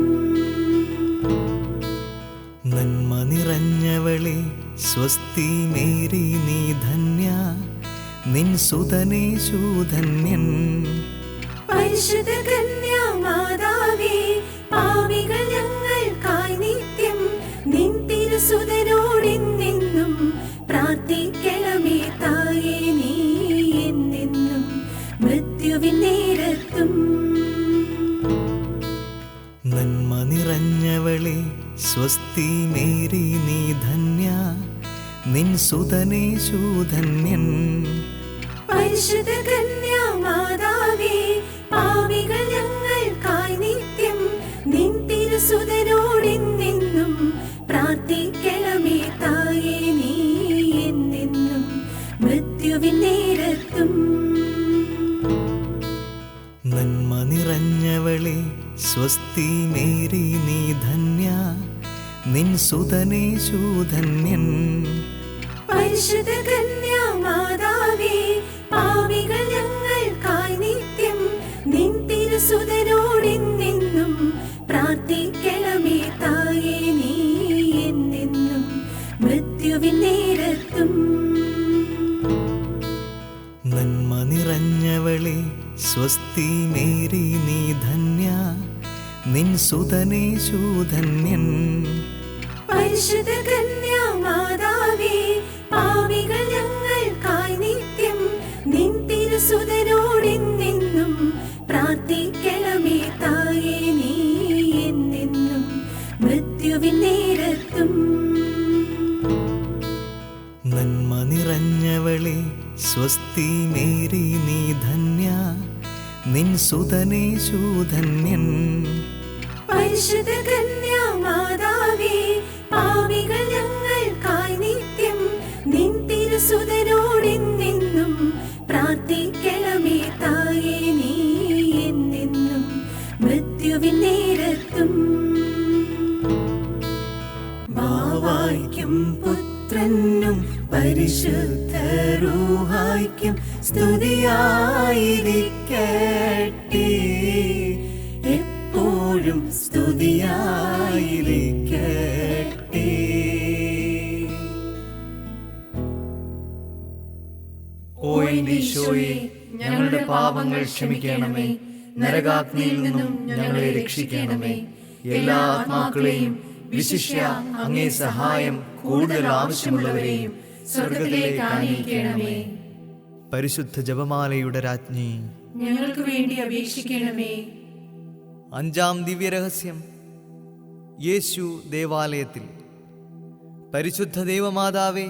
നന്മ നിറഞ്ഞവളെ സ്വസ്തി മേരി നീ ധന്യ, നിൻ സുതനേശു ധന്യൻ. പരിശുദ്ധ കന്യാമാതാവേ, പാപികൾ ഞങ്ങൾക്കായി നിത്യം നിൻ തിരുസുതനോടെന്നെന്നും പ്രാർത്ഥിക്കണമേ. തായേ നീ എന്നെന്നും മൃത്യുവിൻ നേരത്തും. നന്മ നിറഞ്ഞവളെ സ്വസ്തി മേരി നീ ധന്യ, നിൻ സുതനേശു ധന്യൻ. പരിശുദ്ധ കന്യാമാതാവേ, പാപികൾ ഞങ്ങൾക്കായി നിത്യം നിൻ തിരുസുതനോടെന്നെന്നും പ്രാർത്ഥിക്കണമേ. തായേ നീ എന്നെന്നും മൃത്യുവിൻ നേരത്തും. നന്മ നിറഞ്ഞവളെ സ്വസ്തി മേരി നീ ധന്യ, നിൻ സുതനേശു ധന്യൻ. പരിശുദ്ധ കന്യാമാതാവേ, പാപികൾ ഞങ്ങൾക്കായി നിത്യം നിൻ തിരുസുതനോടെന്നെന്നും പ്രാർത്ഥിക്കണമേ തായേ. നീ എന്നെന്നും മൃത്യുവിൻ നേരത്തും. നന്മ നിറഞ്ഞവളെ സ്വസ്തി മേരി നീ ധന്യ, നിൻ സുതനേശു ധന്യൻ. പരിശുദ്ധ കന്യാമാതാവേ, പാപികൾ ഞങ്ങൾക്കായി നിത്യം നിൻ തിരുസുതനോടെന്നെന്നും പ്രാർത്ഥിക്കണമേ തായേ. നീ എന്നെന്നും മൃത്യുവിൻ നേരത്തും. നന്മ നിറഞ്ഞവളെ സ്വസ്തി മേരി നീ ധന്യ, നിൻ സുതനേശു ധന്യൻ. പരിശുദ്ധ കന്യാമാതാവേ, പാപികൾ ഞങ്ങൾക്കായി നിത്യം നിൻ തിരുസുതനോടെന്നെന്നും പ്രാർത്ഥിക്കണമേ തായേ. നീ എന്നെന്നും മൃത്യുവിൻ നേരത്തും. ബാവായ്ക്കും പുത്രനും പരിശുദ്ധ റൂഹായ്ക്കും സ്തുതിയായിരിക്കട്ടെ, എപ്പോഴും സ്തുതിയായിരിക്കട്ടെ. ഓ എന്റെ ഈശോയെ, ഞങ്ങളുടെ പാപങ്ങൾ ക്ഷമിക്കണമേ, നരകാഗ്നിയിൽ നിന്നും ഞങ്ങളെ രക്ഷിക്കണമേ. എല്ലാ ആത്മാക്കളെയും വിശിഷ്യ അങ്ങേ സഹായം കൂടുതൽ ആവശ്യമുള്ളവരെയും സ്വർഗത്തിലേക്ക് ആനയിക്കണമേ. പരിശുദ്ധ ജപമാലയുടെ രാജ്ഞി, ഞങ്ങൾക്ക് വേണ്ടി അപേക്ഷിക്കണമേ. അഞ്ചാം ദിവ്യരഹസ്യം. യേശു ദേവാലയത്തിൽ. പരിശുദ്ധ ദൈവമാതാവേ,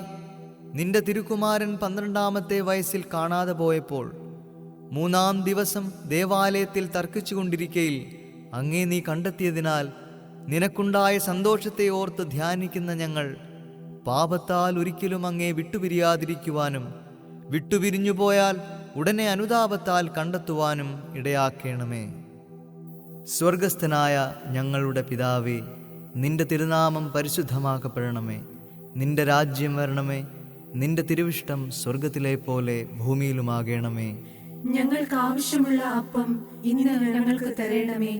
നിന്റെ തിരുക്കുമാരൻ 12-ാമത്തെ വയസ്സിൽ കാണാതെ പോയപ്പോൾ 3-ാം ദിവസം ദേവാലയത്തിൽ തർക്കിച്ചുകൊണ്ടിരിക്കയിൽ അങ്ങേ നീ കണ്ടെത്തിയതിനാൽ നിനക്കുണ്ടായ സന്തോഷത്തെ ഓർത്ത് ധ്യാനിക്കുന്ന ഞങ്ങൾ പാപത്താൽ ഒരിക്കലും അങ്ങേ വിട്ടുപിരിയാതിരിക്കുവാനും വിട്ടുപിരിഞ്ഞുപോയാൽ ഉടനെ അനുതാപത്താൽ കണ്ടെത്തുവാനും ഇടയാക്കണമേ. സ്വർഗസ്ഥനായ ഞങ്ങളുടെ പിതാവേ, നിന്റെ തിരുനാമം പരിശുദ്ധമാക്കപ്പെടണമേ. നിന്റെ രാജ്യം വരണമേ. നിന്റെ തിരുവിഷ്ടം സ്വർഗത്തിലെ പോലെ ഭൂമിയിലുമാകണമേ. ഞങ്ങൾക്ക് ആവശ്യമുള്ള അപ്പം ഇന്ന് ഞങ്ങൾക്ക് തരണമേ.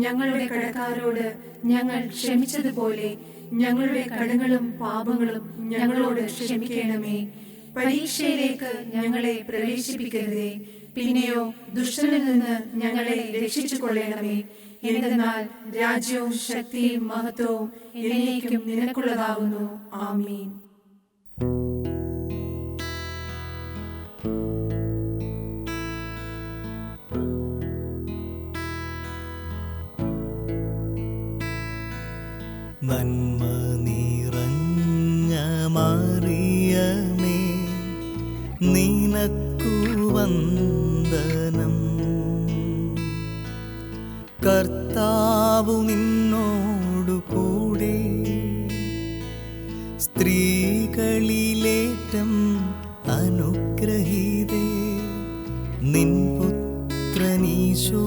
ഞങ്ങളുടെ കടക്കാരോട് ഞങ്ങൾ ക്ഷമിച്ചതുപോലെ ഞങ്ങളുടെ കടങ്ങളും പാപങ്ങളും ഞങ്ങളോട് ക്ഷമിക്കണമേ. പരീക്ഷയിലേക്ക് ഞങ്ങളെ പ്രവേശിപ്പിക്കരുതേ, പിന്നെയോ ദുഷ്ടനിൽ നിന്ന് ഞങ്ങളെ രക്ഷിച്ചു കൊള്ളണമേ. എന്തെന്നാൽ രാജ്യവും ശക്തിയും മഹത്വവും എന്നേക്കും നിനക്കുള്ളതാകുന്നു. ആമീൻ. നന്മ നിറഞ്ഞ മറിയമേ, നിനക്കു വന്ദനം. കർത്താവു നിന്നോടു കൂടെ, സ്ത്രീകളിലേറ്റം അനുഗ്രഹീതേ, നിൻ പുത്രനീശോ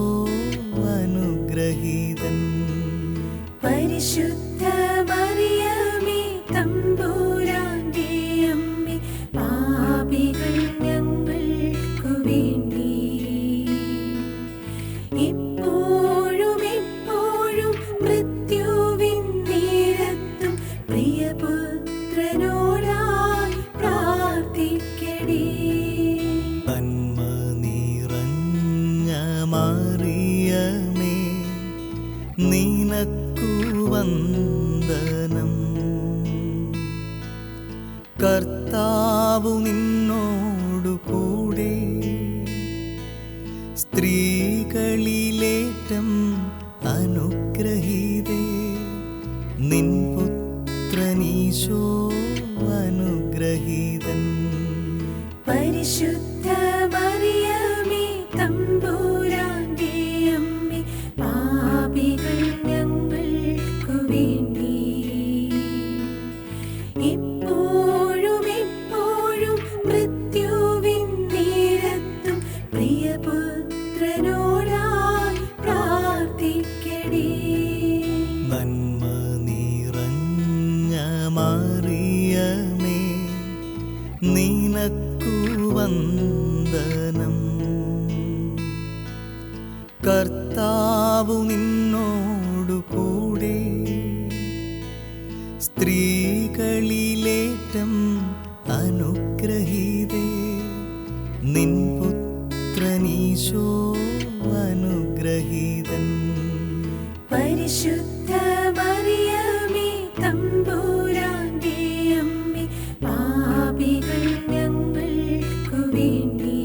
അനുഗ്രഹീതൻ. പരിശുദ്ധ മറിയമേ, തമ്പുരാന്റെ അമ്മേ, പാപികൾ ഞങ്ങൾക്കു വേണ്ടി ഇപ്പോഴും എപ്പോഴും മൃത്യുവിൻ നേരത്തും പ്രിയപുത്രനോടായി പ്രാർത്ഥിക്കണേ. നന്മ നിറഞ്ഞ മറിയമേ, നിനക്കു വന്ദനം. കർത്താവു നിന്നോടു കൂടെ, സ്ത്രീകളിലേറ്റം അനുഗ്രഹീതേ, നിൻ പുത്രനീശോ അനുഗ്രഹീതൻ. പരിശുദ്ധ മറിയമേ, തമ്പുരാന്റെ അമ്മേ, പാപികൾ ഞങ്ങൾക്കു വേണ്ടി ഇപ്പോഴും എപ്പോഴും മൃത്യുവിൻ നേരത്തും പ്രിയപുത്രനോടായി പ്രാർത്ഥിക്കണേ. കർത്താവു നിന്നോടു കൂടെ. സ്ത്രീകളിലേറ്റം അനുഗ്രഹീതേ, നിൻ പുത്രനീശോ അനുഗ്രഹീതൻ. പരിശുദ്ധ മറിയമേ തമ്പുരാന്റെ അമ്മേ, പാപികൾ ഞങ്ങൾക്കു വേണ്ടി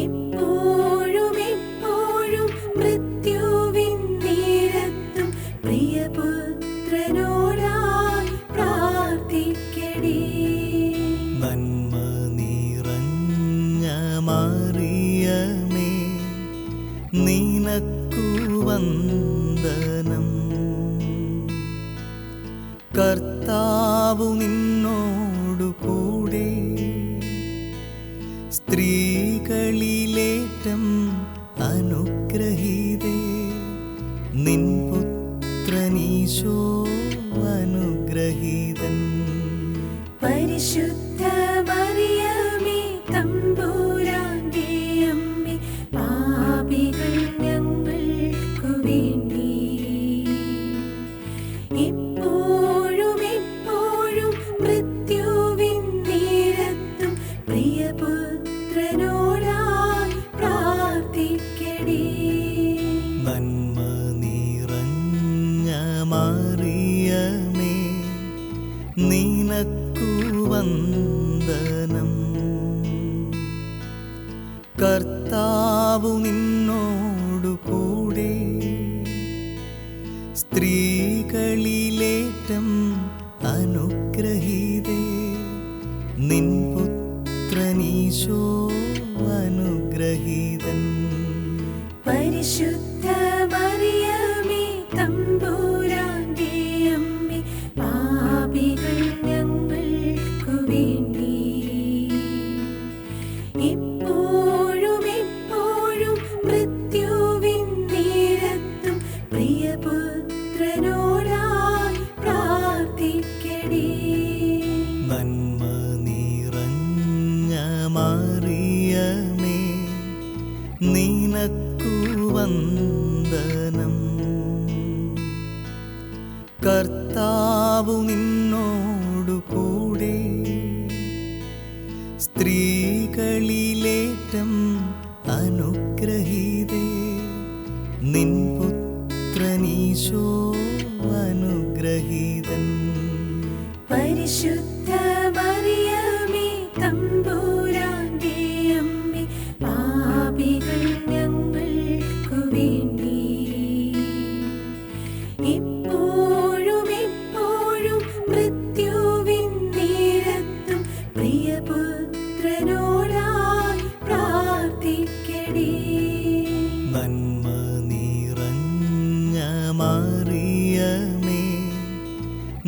ഇപ്പോഴും എപ്പോഴും മൃത്യുവിൻ നേരത്തും പ്രിയപുത്രനോടായി പ്രാർത്ഥിക്കണേ. നന്മ നിറഞ്ഞ മറിയമേ, നിനക്കു വന്ദനം. കർത്താവു നിന്നോടു കൂടെ. സ്ത്രീകളിലേറ്റം അനുഗ്രഹീതേ, നിൻ പുത്രനീശോ അനുഗ്രഹീതൻ. പരിശുദ്ധ മറിയമേ തമ്പുരാന്റെ അമ്മേ, പാപികൾ ഞങ്ങൾക്കു വേണ്ടി ഇപ്പോഴും എപ്പോഴും മൃത്യുവിൻ നേരത്തും പ്രിയപുത്രനോടായി പ്രാർത്ഥിക്കണേ. നന്മ നിറഞ്ഞ മറിയമേ, നിനക്കു വന്ദനം. കർത്താവു നിന്നോടു കൂടെ. സ്ത്രീകളിലേറ്റം അനുഗ്രഹീതേ, നിൻ പുത്രനീശോ അനുഗ്രഹീതൻ. പരിശുദ്ധ മറിയമേ തമ്പുരാന്റെ അമ്മേ, പാപികൾ ഞങ്ങൾക്കു വേണ്ടി ഇപ്പോഴും എപ്പോഴും മൃത്യുവിൻ നേരത്തും പ്രിയപുത്രനോടായി പ്രാർത്ഥിക്കണേ. നന്മ നിറഞ്ഞ മറിയമേ, നിനക്കു വന്ദനം. കർത്താവു നിന്നോടു കൂടെ. സ്ത്രീകളിലേറ്റം അനുഗ്രഹീതേ, നിൻ പുത്രനീശോ അനുഗ്രഹീതൻ. പരിശുദ്ധ മറിയമേ തമ്പുരാന്റെ അമ്മേ, പാപികൾ ഞങ്ങൾക്കു വേണ്ടി ഇപ്പോഴും എപ്പോഴും മൃത്യുവിൻ നേരത്തും പ്രിയപുത്രനോടായി പ്രാർത്ഥിക്കണേ. നന്മ നിറഞ്ഞ മറിയമേ,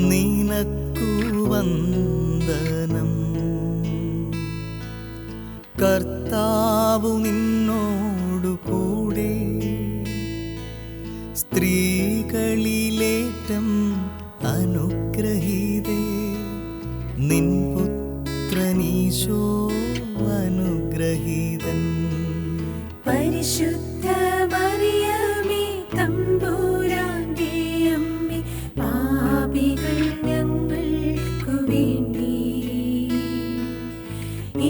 നിനക്കു വന്ദനം. കർത്താവു നിന്നോടു കൂടെ. സ്ത്രീകളിലേറ്റം അനുഗ്രഹീതേ, നിൻ പുത്രനീശോ അനുഗ്രഹീതൻ. പരിശുദ്ധ മറിയമേ തമ്പുരാന്റെ അമ്മേ, പാപികൾ ഞങ്ങൾക്കു വേണ്ടി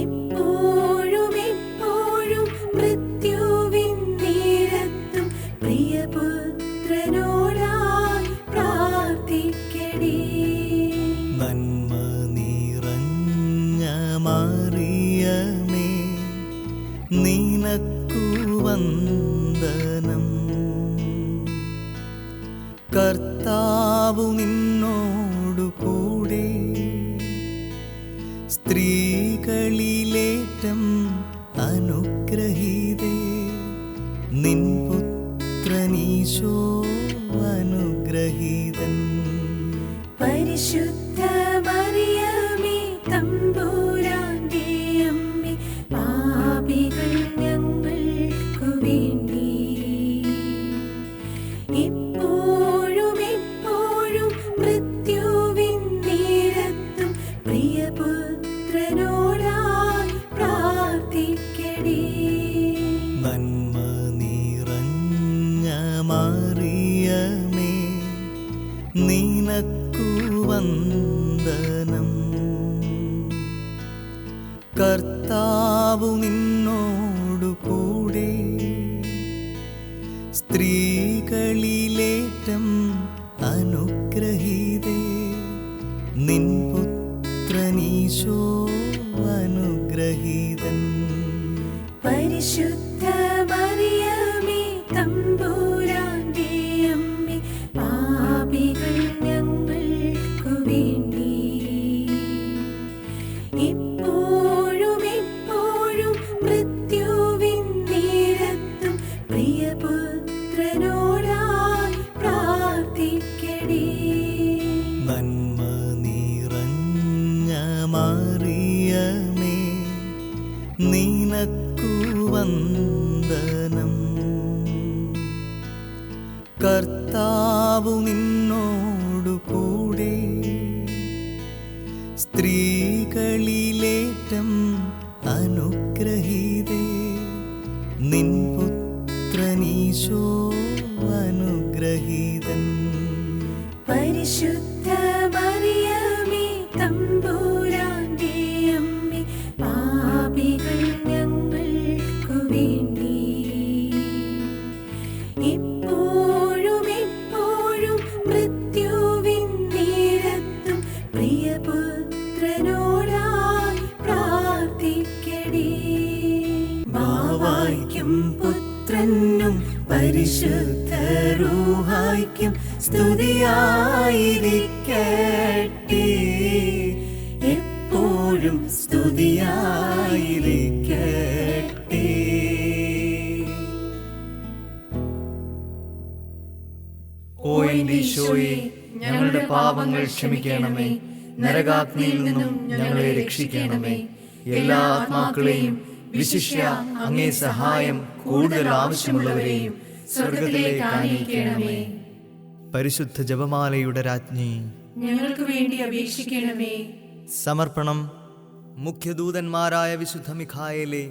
ഇപ്പോഴും എപ്പോഴും മൃത്യുവിൻ നേരത്തും പ്രിയപുത്രനോടായി പ്രാർത്ഥിക്കണേ. നന്മ നിറഞ്ഞ മറിയമേ, നിനക്കു വന്ദനം. കർത്താവു നിന്നോടു കൂടെ. സ്ത്രീകളിലേറ്റം അനുഗ്രഹീതേ, നിൻ പുത്രനീശോ അനുഗ്രഹീതൻ. പരിശുദ്ധ മറിയമേ തമ്പുരാന്റെ അമ്മേ, പാപികൾ ഞങ്ങൾക്കു വേണ്ടി ഇപ്പോഴും എപ്പോഴും മൃത്യുവിൻ നേരത്തും പ്രിയപുത്രനോടായി പ്രാർത്ഥിക്കണേ. നന്മ സ്ത്രീകളിലേറ്റം അനുഗ്രഹീതേ നിൻ പുത്രനീശോ അനുഗ്രഹീതൻ. പരിശുദ്ധ മറിയമേ തമ്പുരാന്റെ അമ്മേ, പാപികൾ ഞങ്ങൾക്കു വേണ്ടി ഇപ്പോഴും എപ്പോഴും മൃത്യുവിൻ നേരത്തും പ്രിയപുത്രനോടായി പ്രാർത്ഥിക്കണേ. നന്മ നിറഞ്ഞ മറിയമേ നിനക്കു വന്ദനം. കർത്താവു നിന്നോടു കൂടെ സ്ത്രീകളിലേറ്റം അനുഗ്രഹീതേ നിൻ പുത്രനീശോ അനുഗ്രഹീതൻ. പരിശുദ്ധ മറിയമേ തമ്പുരാന്റെ അമ്മേ, പാപികൾ ഞങ്ങൾക്കു വേണ്ടി ഇപ്പോഴും എപ്പോഴും മൃത്യുവിൻ നേരത്തും പ്രിയപുത്രനോടായി പ്രാർത്ഥിക്കണേ. ബാവായ്ക്കും പുത്രനും പരിശുദ്ധ റൂഹായ്ക്കും സ്തുതിയായിരിക്കട്ടെ, എപ്പോഴും സ്തുതിയായിരിക്കട്ടെ. ഓ എന്റെ ഈശോയെ, ഞങ്ങളുടെ പാപങ്ങൾ ക്ഷമിക്കണമേ. നരകാഗ്നിയിൽ നിന്നും ഞങ്ങളെ രക്ഷിക്കണമേ. എല്ലാ ആത്മാക്കളെയും വിശിഷ്യ അങ്ങേ സഹായം കൂടുതൽ ആവശ്യമുള്ളവരെയും സ്വർഗത്തിലേക്ക് ആനയിക്കണമേ. പരിശുദ്ധ ജപമാലയുടെ രാജ്ഞി, ഞങ്ങൾക്ക് വേണ്ടി അപേക്ഷിക്കണമേ. സമർപ്പണം. മുഖ്യദൂതന്മാരായ വിശുദ്ധ മിഖായേലേ,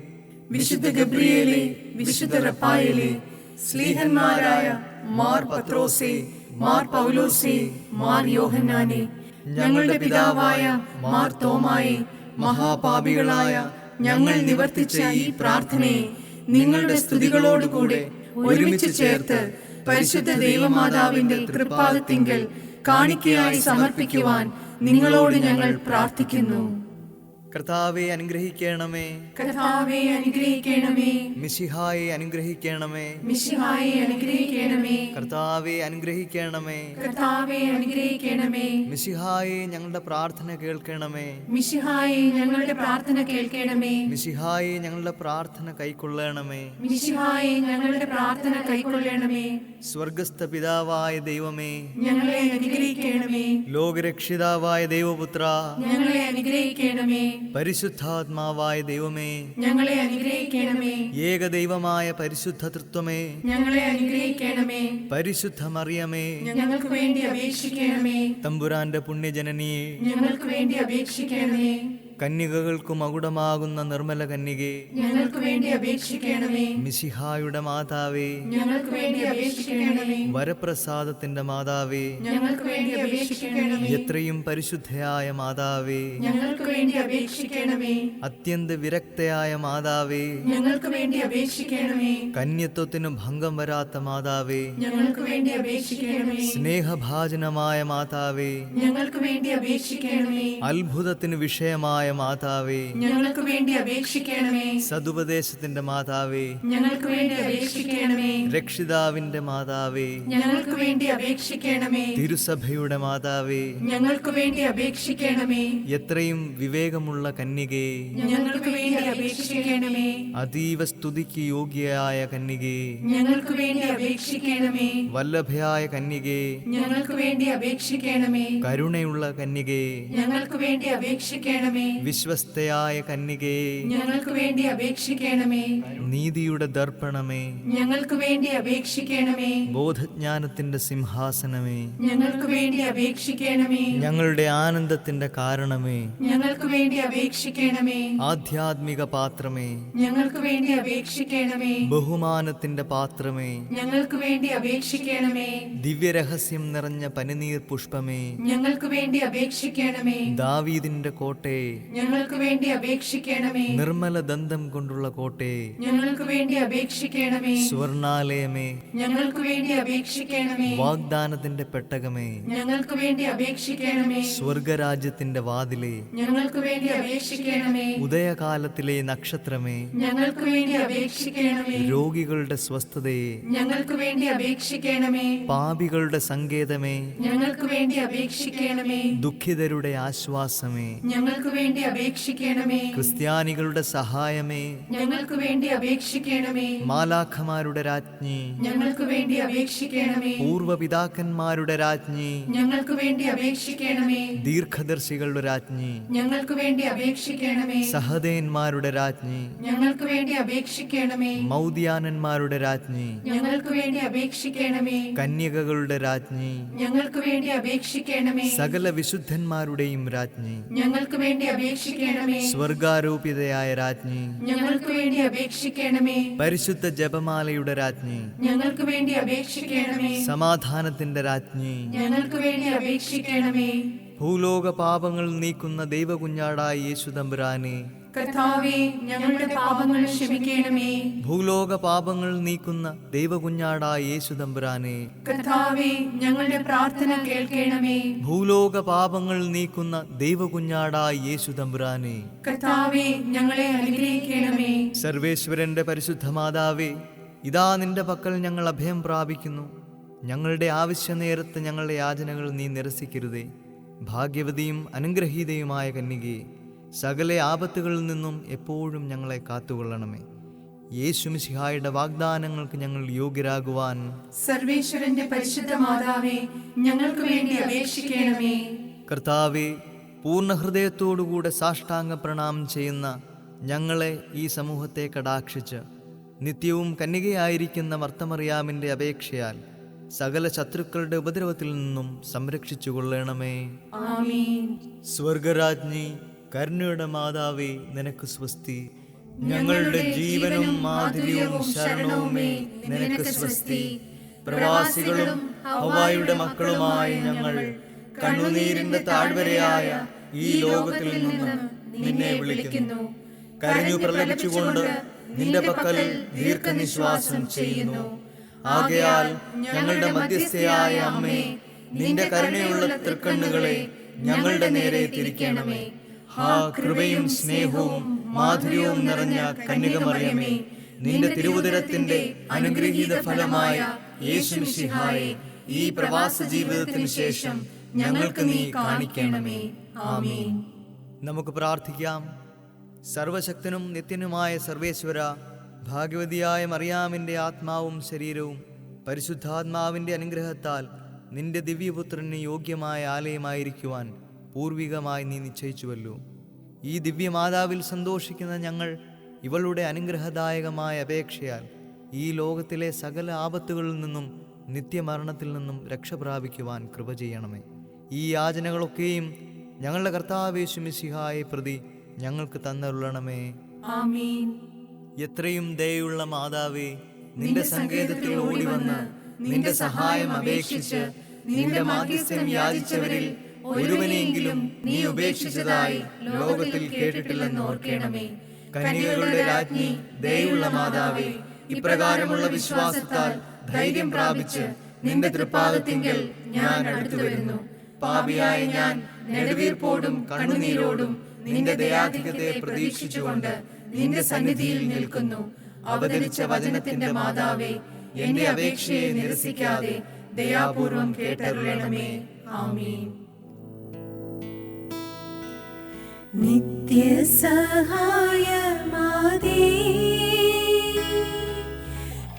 വിശുദ്ധ ഗബ്രിയേലേ, വിശുദ്ധ റഫായേലേ, സ്ലീഹന്മാരായ മാർ പത്രോസേ, മാർ പൗലോസേ, മാർ യോഹന്നാനെ, ഞങ്ങളുടെ പിതാവായ മാർ തോമായെ, മഹാപാപികളായ ഞങ്ങൾ നിവർത്തിച്ച ഈ പ്രാർത്ഥനയെ നിങ്ങളുടെ സ്തുതികളോടുകൂടെ ഒരുമിച്ച് ചേർത്ത് പരിശുദ്ധ ദൈവമാതാവിന്റെ തൃപ്പാദത്തിങ്കൽ കാണിക്കയായി സമർപ്പിക്കുവാൻ നിങ്ങളോട് ഞങ്ങൾ പ്രാർത്ഥിക്കുന്നു. കർത്താവെ അനുഗ്രഹിക്കണമേ. കർത്താവേ അനുഗ്രഹിക്കണമേ. മിശിഹായെ അനുഗ്രഹിക്കണമേ. മിശിഹായെ അനുഗ്രഹിക്കണമേ. കർത്താവെ അനുഗ്രഹിക്കണമേ. കർത്താവേ അനുഗ്രഹിക്കണമേ. മിശിഹായെ ഞങ്ങളുടെ പ്രാർത്ഥന കേൾക്കണമേ. മിശിഹായെ ഞങ്ങളുടെ പ്രാർത്ഥന കേൾക്കണമേ. മിശിഹായെ ഞങ്ങളുടെ പ്രാർത്ഥന കൈക്കൊള്ളണമേ. മിശിഹായെ ഞങ്ങളുടെ പ്രാർത്ഥന കൈക്കൊള്ളണമേ. സ്വർഗസ്ഥ പിതാവായ ദൈവമേ, ഞങ്ങളെ അനുഗ്രഹിക്കണമേ. ലോകരക്ഷിതാവായ ദൈവപുത്ര, ഞങ്ങളെ അനുഗ്രഹിക്കണമേ. പരിശുദ്ധാത്മാവായ ദൈവമേ, ഞങ്ങളെ അനുഗ്രഹിക്കണമേ. ഏകദൈവമായ പരിശുദ്ധ തൃത്വമേ, ഞങ്ങളെ അനുഗ്രഹിക്കണമേ. പരിശുദ്ധ മറിയമേ, ഞങ്ങൾക്ക് വേണ്ടി അപേക്ഷിക്കണമേ. തമ്പുരാന്റെ പുണ്യജനനിയെ, ഞങ്ങൾക്ക് വേണ്ടി അപേക്ഷിക്കണമേ. കന്യകകൾക്കു മകുടമാകുന്ന നിർമ്മല കന്യകേ, ഞങ്ങൾക്ക് വേണ്ടി അപേക്ഷിക്കണമേ. മിശിഹായുടെ മാതാവേ, ഞങ്ങൾക്ക് വേണ്ടി അപേക്ഷിക്കണമേ. വരപ്രസാദത്തിന്റെ മാതാവേ, ഞങ്ങൾക്ക് വേണ്ടി അപേക്ഷിക്കണമേ. എത്രയും പരിശുദ്ധയായ മാതാവേ, ഞങ്ങൾക്ക് വേണ്ടി അപേക്ഷിക്കണമേ. അത്യന്ത വിരക്തയായ മാതാവേ, ഞങ്ങൾക്ക് വേണ്ടി അപേക്ഷിക്കണമേ. കന്യത്വത്തിനു ഭംഗം വരാത്ത മാതാവേ, ഞങ്ങൾക്ക് വേണ്ടി അപേക്ഷിക്കണമേ. സ്നേഹഭാജനമായ മാതാവേ, ഞങ്ങൾക്ക് വേണ്ടി അപേക്ഷിക്കണമേ. അത്ഭുതത്തിന് വിഷയമായ മാതാവേ, ഞങ്ങൾക്ക് വേണ്ടി അപേക്ഷിക്കണമേ. സതുപദേശത്തിന്റെ മാതാവേ, ഞങ്ങൾക്ക് വേണ്ടി അപേക്ഷിക്കണമേ. രക്ഷിതാവിന്റെ മാതാവേ, ഞങ്ങൾക്ക് വേണ്ടി അപേക്ഷിക്കണമേ. തിരുസഭയുടെ മാതാവേ, ഞങ്ങൾക്ക് വേണ്ടി അപേക്ഷിക്കണമേ. എത്രയും വിവേകമുള്ള കന്യകേ, ഞങ്ങൾക്ക് വേണ്ടി അപേക്ഷിക്കണമേ. അതീവ സ്തുതിക്ക് യോഗ്യയായ കന്യകേ, ഞങ്ങൾക്ക് വേണ്ടി അപേക്ഷിക്കണമേ. വല്ലഭയായ കന്യകേ, ഞങ്ങൾക്ക് വേണ്ടി അപേക്ഷിക്കണമേ. കരുണയുള്ള കന്യകേ, ഞങ്ങൾക്ക് വേണ്ടി അപേക്ഷിക്കണമേ. വിശ്വസ്തയായ കന്യകേ, ഞങ്ങൾക്ക് വേണ്ടി അപേക്ഷിക്കണമേ. നീതിയുടെ ദർപ്പണമേ, ഞങ്ങൾക്ക് വേണ്ടി അപേക്ഷിക്കണമേ. ബോധജ്ഞാനത്തിന്റെ സിംഹാസനമേ, ഞങ്ങൾക്ക് വേണ്ടി അപേക്ഷിക്കണമേ. ഞങ്ങളുടെ ആനന്ദത്തിന്റെ കാരണമേ, ഞങ്ങൾക്ക് വേണ്ടി അപേക്ഷിക്കണമേ. ആധ്യാത്മിക പാത്രമേ, ഞങ്ങൾക്ക് വേണ്ടി അപേക്ഷിക്കണമേ. ബഹുമാനത്തിന്റെ പാത്രമേ, ഞങ്ങൾക്ക് വേണ്ടി അപേക്ഷിക്കണമേ. ദിവ്യരഹസ്യം നിറഞ്ഞ പനിനീർ പുഷ്പമേ, ഞങ്ങൾക്ക് വേണ്ടി അപേക്ഷിക്കണമേ. ദാവീദിന്റെ കോട്ടയെ, ഞങ്ങൾക്ക് വേണ്ടി അപേക്ഷിക്കണമേ. നിർമ്മല ദന്തം കൊണ്ടുള്ള കോട്ടയെ, ഞങ്ങൾക്ക് വേണ്ടി അപേക്ഷിക്കണമേ. സ്വർണാലയമേ, ഞങ്ങൾക്ക് വേണ്ടി അപേക്ഷിക്കണമേ. വാഗ്ദാനത്തിന്റെ പെട്ടകമേ, ഞങ്ങൾക്ക് വേണ്ടി അപേക്ഷിക്കണമേ. സ്വർഗരാജ്യത്തിന്റെ വാതിലേ, ഞങ്ങൾക്ക് വേണ്ടി അപേക്ഷിക്കണമേ. ഉദയകാലത്തിലെ നക്ഷത്രമേ, ഞങ്ങൾക്ക് വേണ്ടി അപേക്ഷിക്കണമേ. രോഗികളുടെ സ്വസ്ഥതയെ, ഞങ്ങൾക്ക് വേണ്ടി അപേക്ഷിക്കണമേ. പാപികളുടെ സങ്കേതമേ, ഞങ്ങൾക്ക് വേണ്ടി അപേക്ഷിക്കണമേ. ദുഃഖിതരുടെ ആശ്വാസമേ, ഞങ്ങൾക്ക് വേണ്ടി അപേക്ഷിക്കണമേ. ക്രിസ്ത്യാനികളുടെ സഹായമേ, ഞങ്ങൾക്ക് വേണ്ടി അപേക്ഷിക്കണമേ. മാലാഖമാരുടെ രാജ്ഞി, ഞങ്ങൾക്ക് വേണ്ടി അപേക്ഷിക്കണമേ. പൂർവപിതാക്കന്മാരുടെ രാജ്ഞി, ഞങ്ങൾക്ക് വേണ്ടി അപേക്ഷിക്കണമേ. ദീർഘദർശികളുടെ രാജ്ഞി, ഞങ്ങൾക്ക് വേണ്ടി അപേക്ഷിക്കണമേ. സഹദേന്മാരുടെ രാജ്ഞി, ഞങ്ങൾക്ക് വേണ്ടി അപേക്ഷിക്കണമേ. മൗദ്യാനന്മാരുടെ രാജ്ഞി, ഞങ്ങൾക്ക് വേണ്ടി അപേക്ഷിക്കണമേ. കന്യകകളുടെ രാജ്ഞി, ഞങ്ങൾക്ക് വേണ്ടി അപേക്ഷിക്കണമേ. സകല വിശുദ്ധന്മാരുടെയും രാജ്ഞി, ഞങ്ങൾക്ക് വേണ്ടി അപേക്ഷിക്കണമേ. സ്വർഗാരോപിതയായ രാജ്ഞി, ഞങ്ങൾക്ക് വേണ്ടി അപേക്ഷിക്കണമേ. പരിശുദ്ധ ജപമാലയുടെ രാജ്ഞി, ഞങ്ങൾക്ക് വേണ്ടി അപേക്ഷിക്കണമേ. സമാധാനത്തിന്റെ രാജ്ഞി, ഞങ്ങൾക്ക് വേണ്ടി അപേക്ഷിക്കണമേ. ഭൂലോക പാപങ്ങൾ നീക്കുന്ന ദൈവകുഞ്ഞാടായ യേശു തമ്പുരാനെ, കർത്താവേ, ഞങ്ങളുടെ പാപങ്ങൾ ക്ഷമിക്കണമേ. ഭൂലോക പാപങ്ങൾ നീക്കുന്ന ദൈവകുഞ്ഞാടായ യേശു തമ്പുരാനെ, കർത്താവേ, ഞങ്ങളുടെ പ്രാർത്ഥന കേൾക്കണമേ. ഭൂലോക പാപങ്ങൾ നീക്കുന്ന ദൈവകുഞ്ഞാടായ യേശു തമ്പുരാനെ, കർത്താവേ, ഞങ്ങളെ അനുഗ്രഹിക്കണമേ. സർവേശ്വരന്റെ പരിശുദ്ധ മാതാവേ, ഇതാ നിന്റെ പക്കൽ ഞങ്ങൾ അഭയം പ്രാപിക്കുന്നു. ഞങ്ങളുടെ ആവശ്യ നേരത്ത് ഞങ്ങളുടെ യാചനകൾ നീ നിരസിക്കരുതേ. ഭാഗ്യവതിയും അനുഗ്രഹീതയുമായ കന്യകേ, സകല ആപത്തുകളിൽ നിന്നും എപ്പോഴും ഞങ്ങളെ കാത്തുകൊള്ളണമേ. യേശുമിശിഹായുടെ വാഗ്ദാനങ്ങൾക്ക് ഞങ്ങൾ യോഗ്യരാകുവാൻ സർവേശ്വരന്റെ പരിശുദ്ധ മാതാവേ, ഞങ്ങൾക്ക് വേണ്ടി അപേക്ഷിക്കണമേ. കർത്താവെ, പൂർണ്ണ ഹൃദയത്തോടുകൂടെ സാഷ്ടാംഗ പ്രണാമം ചെയ്യുന്ന ഞങ്ങളെ ഈ സമൂഹത്തെ കടാക്ഷിച്ച് നിത്യവും കന്യകയായിരിക്കുന്ന മർത്തമറിയാമിൻ്റെ അപേക്ഷയാൽ സകല ശത്രുക്കളുടെ ഉപദ്രവത്തിൽ നിന്നും സംരക്ഷിച്ചു കൊള്ളണമേ. ആമീൻ. സ്വർഗരാജ്ഞി, കരുണയുടെ മാതാവേ, നിനക്ക് സ്വസ്തി. ഞങ്ങളുടെ ജീവനും മാധുര്യവും ശരണവുമേ, നിനക്ക് സ്വസ്തി. പ്രവാസികളും ഹവ്വായുടെ മക്കളുമായ ഞങ്ങൾ കണ്ണുനീരിന്റെ താഴ്വരയായ ഈ ലോകത്തിൽ നിന്ന് നിന്നെ വിളിക്കുന്നു. കരഞ്ഞു പ്രലപിച്ചുകൊണ്ട് നിന്റെ പക്കൽ ദീർഘനിശ്വാസം ചെയ്യുന്നു. ആകയാൽ ഞങ്ങളുടെ മധ്യസ്ഥയായ അമ്മേ, നിന്റെ കരുണയുള്ള തൃക്കണ്ണുകളെ ഞങ്ങളുടെ നേരെ തിരിക്കണമേ. ഹാ, കൃപയും സ്നേഹവും മാധുര്യവും നിറഞ്ഞ കന്യകമറിയമേ, നിന്റെ തിരുവുദരത്തിന്റെ അനുഗ്രഹീത ഫലമായ യേശുമിശിഹായെ ഈ പ്രവാസ ജീവിതത്തിന് ശേഷം ഞങ്ങൾക്ക് നീ കാണിക്കണമേ. ആമീൻ. നമുക്ക് പ്രാർത്ഥിക്കാം. സർവശക്തനും നിത്യനുമായ സർവേശ്വര, ഭാഗ്യവതിയായ മറിയാമിൻ്റെ ആത്മാവും ശരീരവും പരിശുദ്ധാത്മാവിൻ്റെ അനുഗ്രഹത്താൽ നിന്റെ ദിവ്യപുത്രന് യോഗ്യമായ ആലയമായിരിക്കുവാൻ പൂർവികമായി നീ നിശ്ചയിച്ചുവല്ലോ. ഈ ദിവ്യമാതാവിൽ സന്തോഷിക്കുന്ന ഞങ്ങൾ ഇവളുടെ അനുഗ്രഹദായകമായ അപേക്ഷയാൽ ഈ ലോകത്തിലെ സകല ആപത്തുകളിൽ നിന്നും നിത്യമരണത്തിൽ നിന്നും രക്ഷ പ്രാപിക്കുവാൻ കൃപ ചെയ്യണമേ. ഈ യാചനകളൊക്കെയും ഞങ്ങളുടെ കർത്താവേശുമിശിഹായെ പ്രതി ഞങ്ങൾക്ക് തന്നരുളണമേ. ആമീൻ. എത്രയും ദയുള്ള മാതാവേ, നിന്റെ സങ്കേതത്തിൽ ഓടിവന്ന് നിന്റെ സഹായം അപേക്ഷിച്ച് നിന്റെ മാധ്യസ്ഥ്യം യാചിച്ചവരിൽ ഒരുവനെങ്കിലും നീ ഉപേക്ഷിച്ചതായി ലോകത്തിൽ കേട്ടിട്ടില്ലെന്ന് ഓർക്കണമേ. കന്യകകളുടെ രാജ്ഞി, ദയുള്ള മാതാവേ, ഇപ്രകാരമുള്ള വിശ്വാസത്താൽ ധൈര്യം പ്രാപിച്ച് നിന്റെ തൃപ്പാദത്തിങ്കൽ ഞാൻ അടുത്തു വരുന്നു. പാപിയായ ഞാൻ നെടുവീർപ്പോടും കണ്ണുനീരോടും നിന്റെ ദയാധിക്യത്തെ പ്രതീക്ഷിച്ചുകൊണ്ട് നിന്റെ സന്നിധിയിൽ നിൽക്കുന്നു. അവതരിച്ച വചനത്തിന്റെ മാതാവേ, എന്റെ അപേക്ഷയെ നിരസിക്കാതെ ദയാപൂർവം കേട്ടരുളണമേ. ആമീൻ. നിത്യസഹായമാതേ,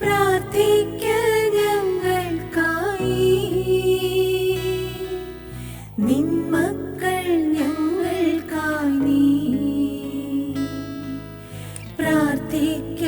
പ്രാർത്ഥിക്ക ഞങ്ങൾക്കായി. നിൻ മക്കൾ ഞങ്ങൾക്കായി നീ പ്രാർത്ഥിക്ക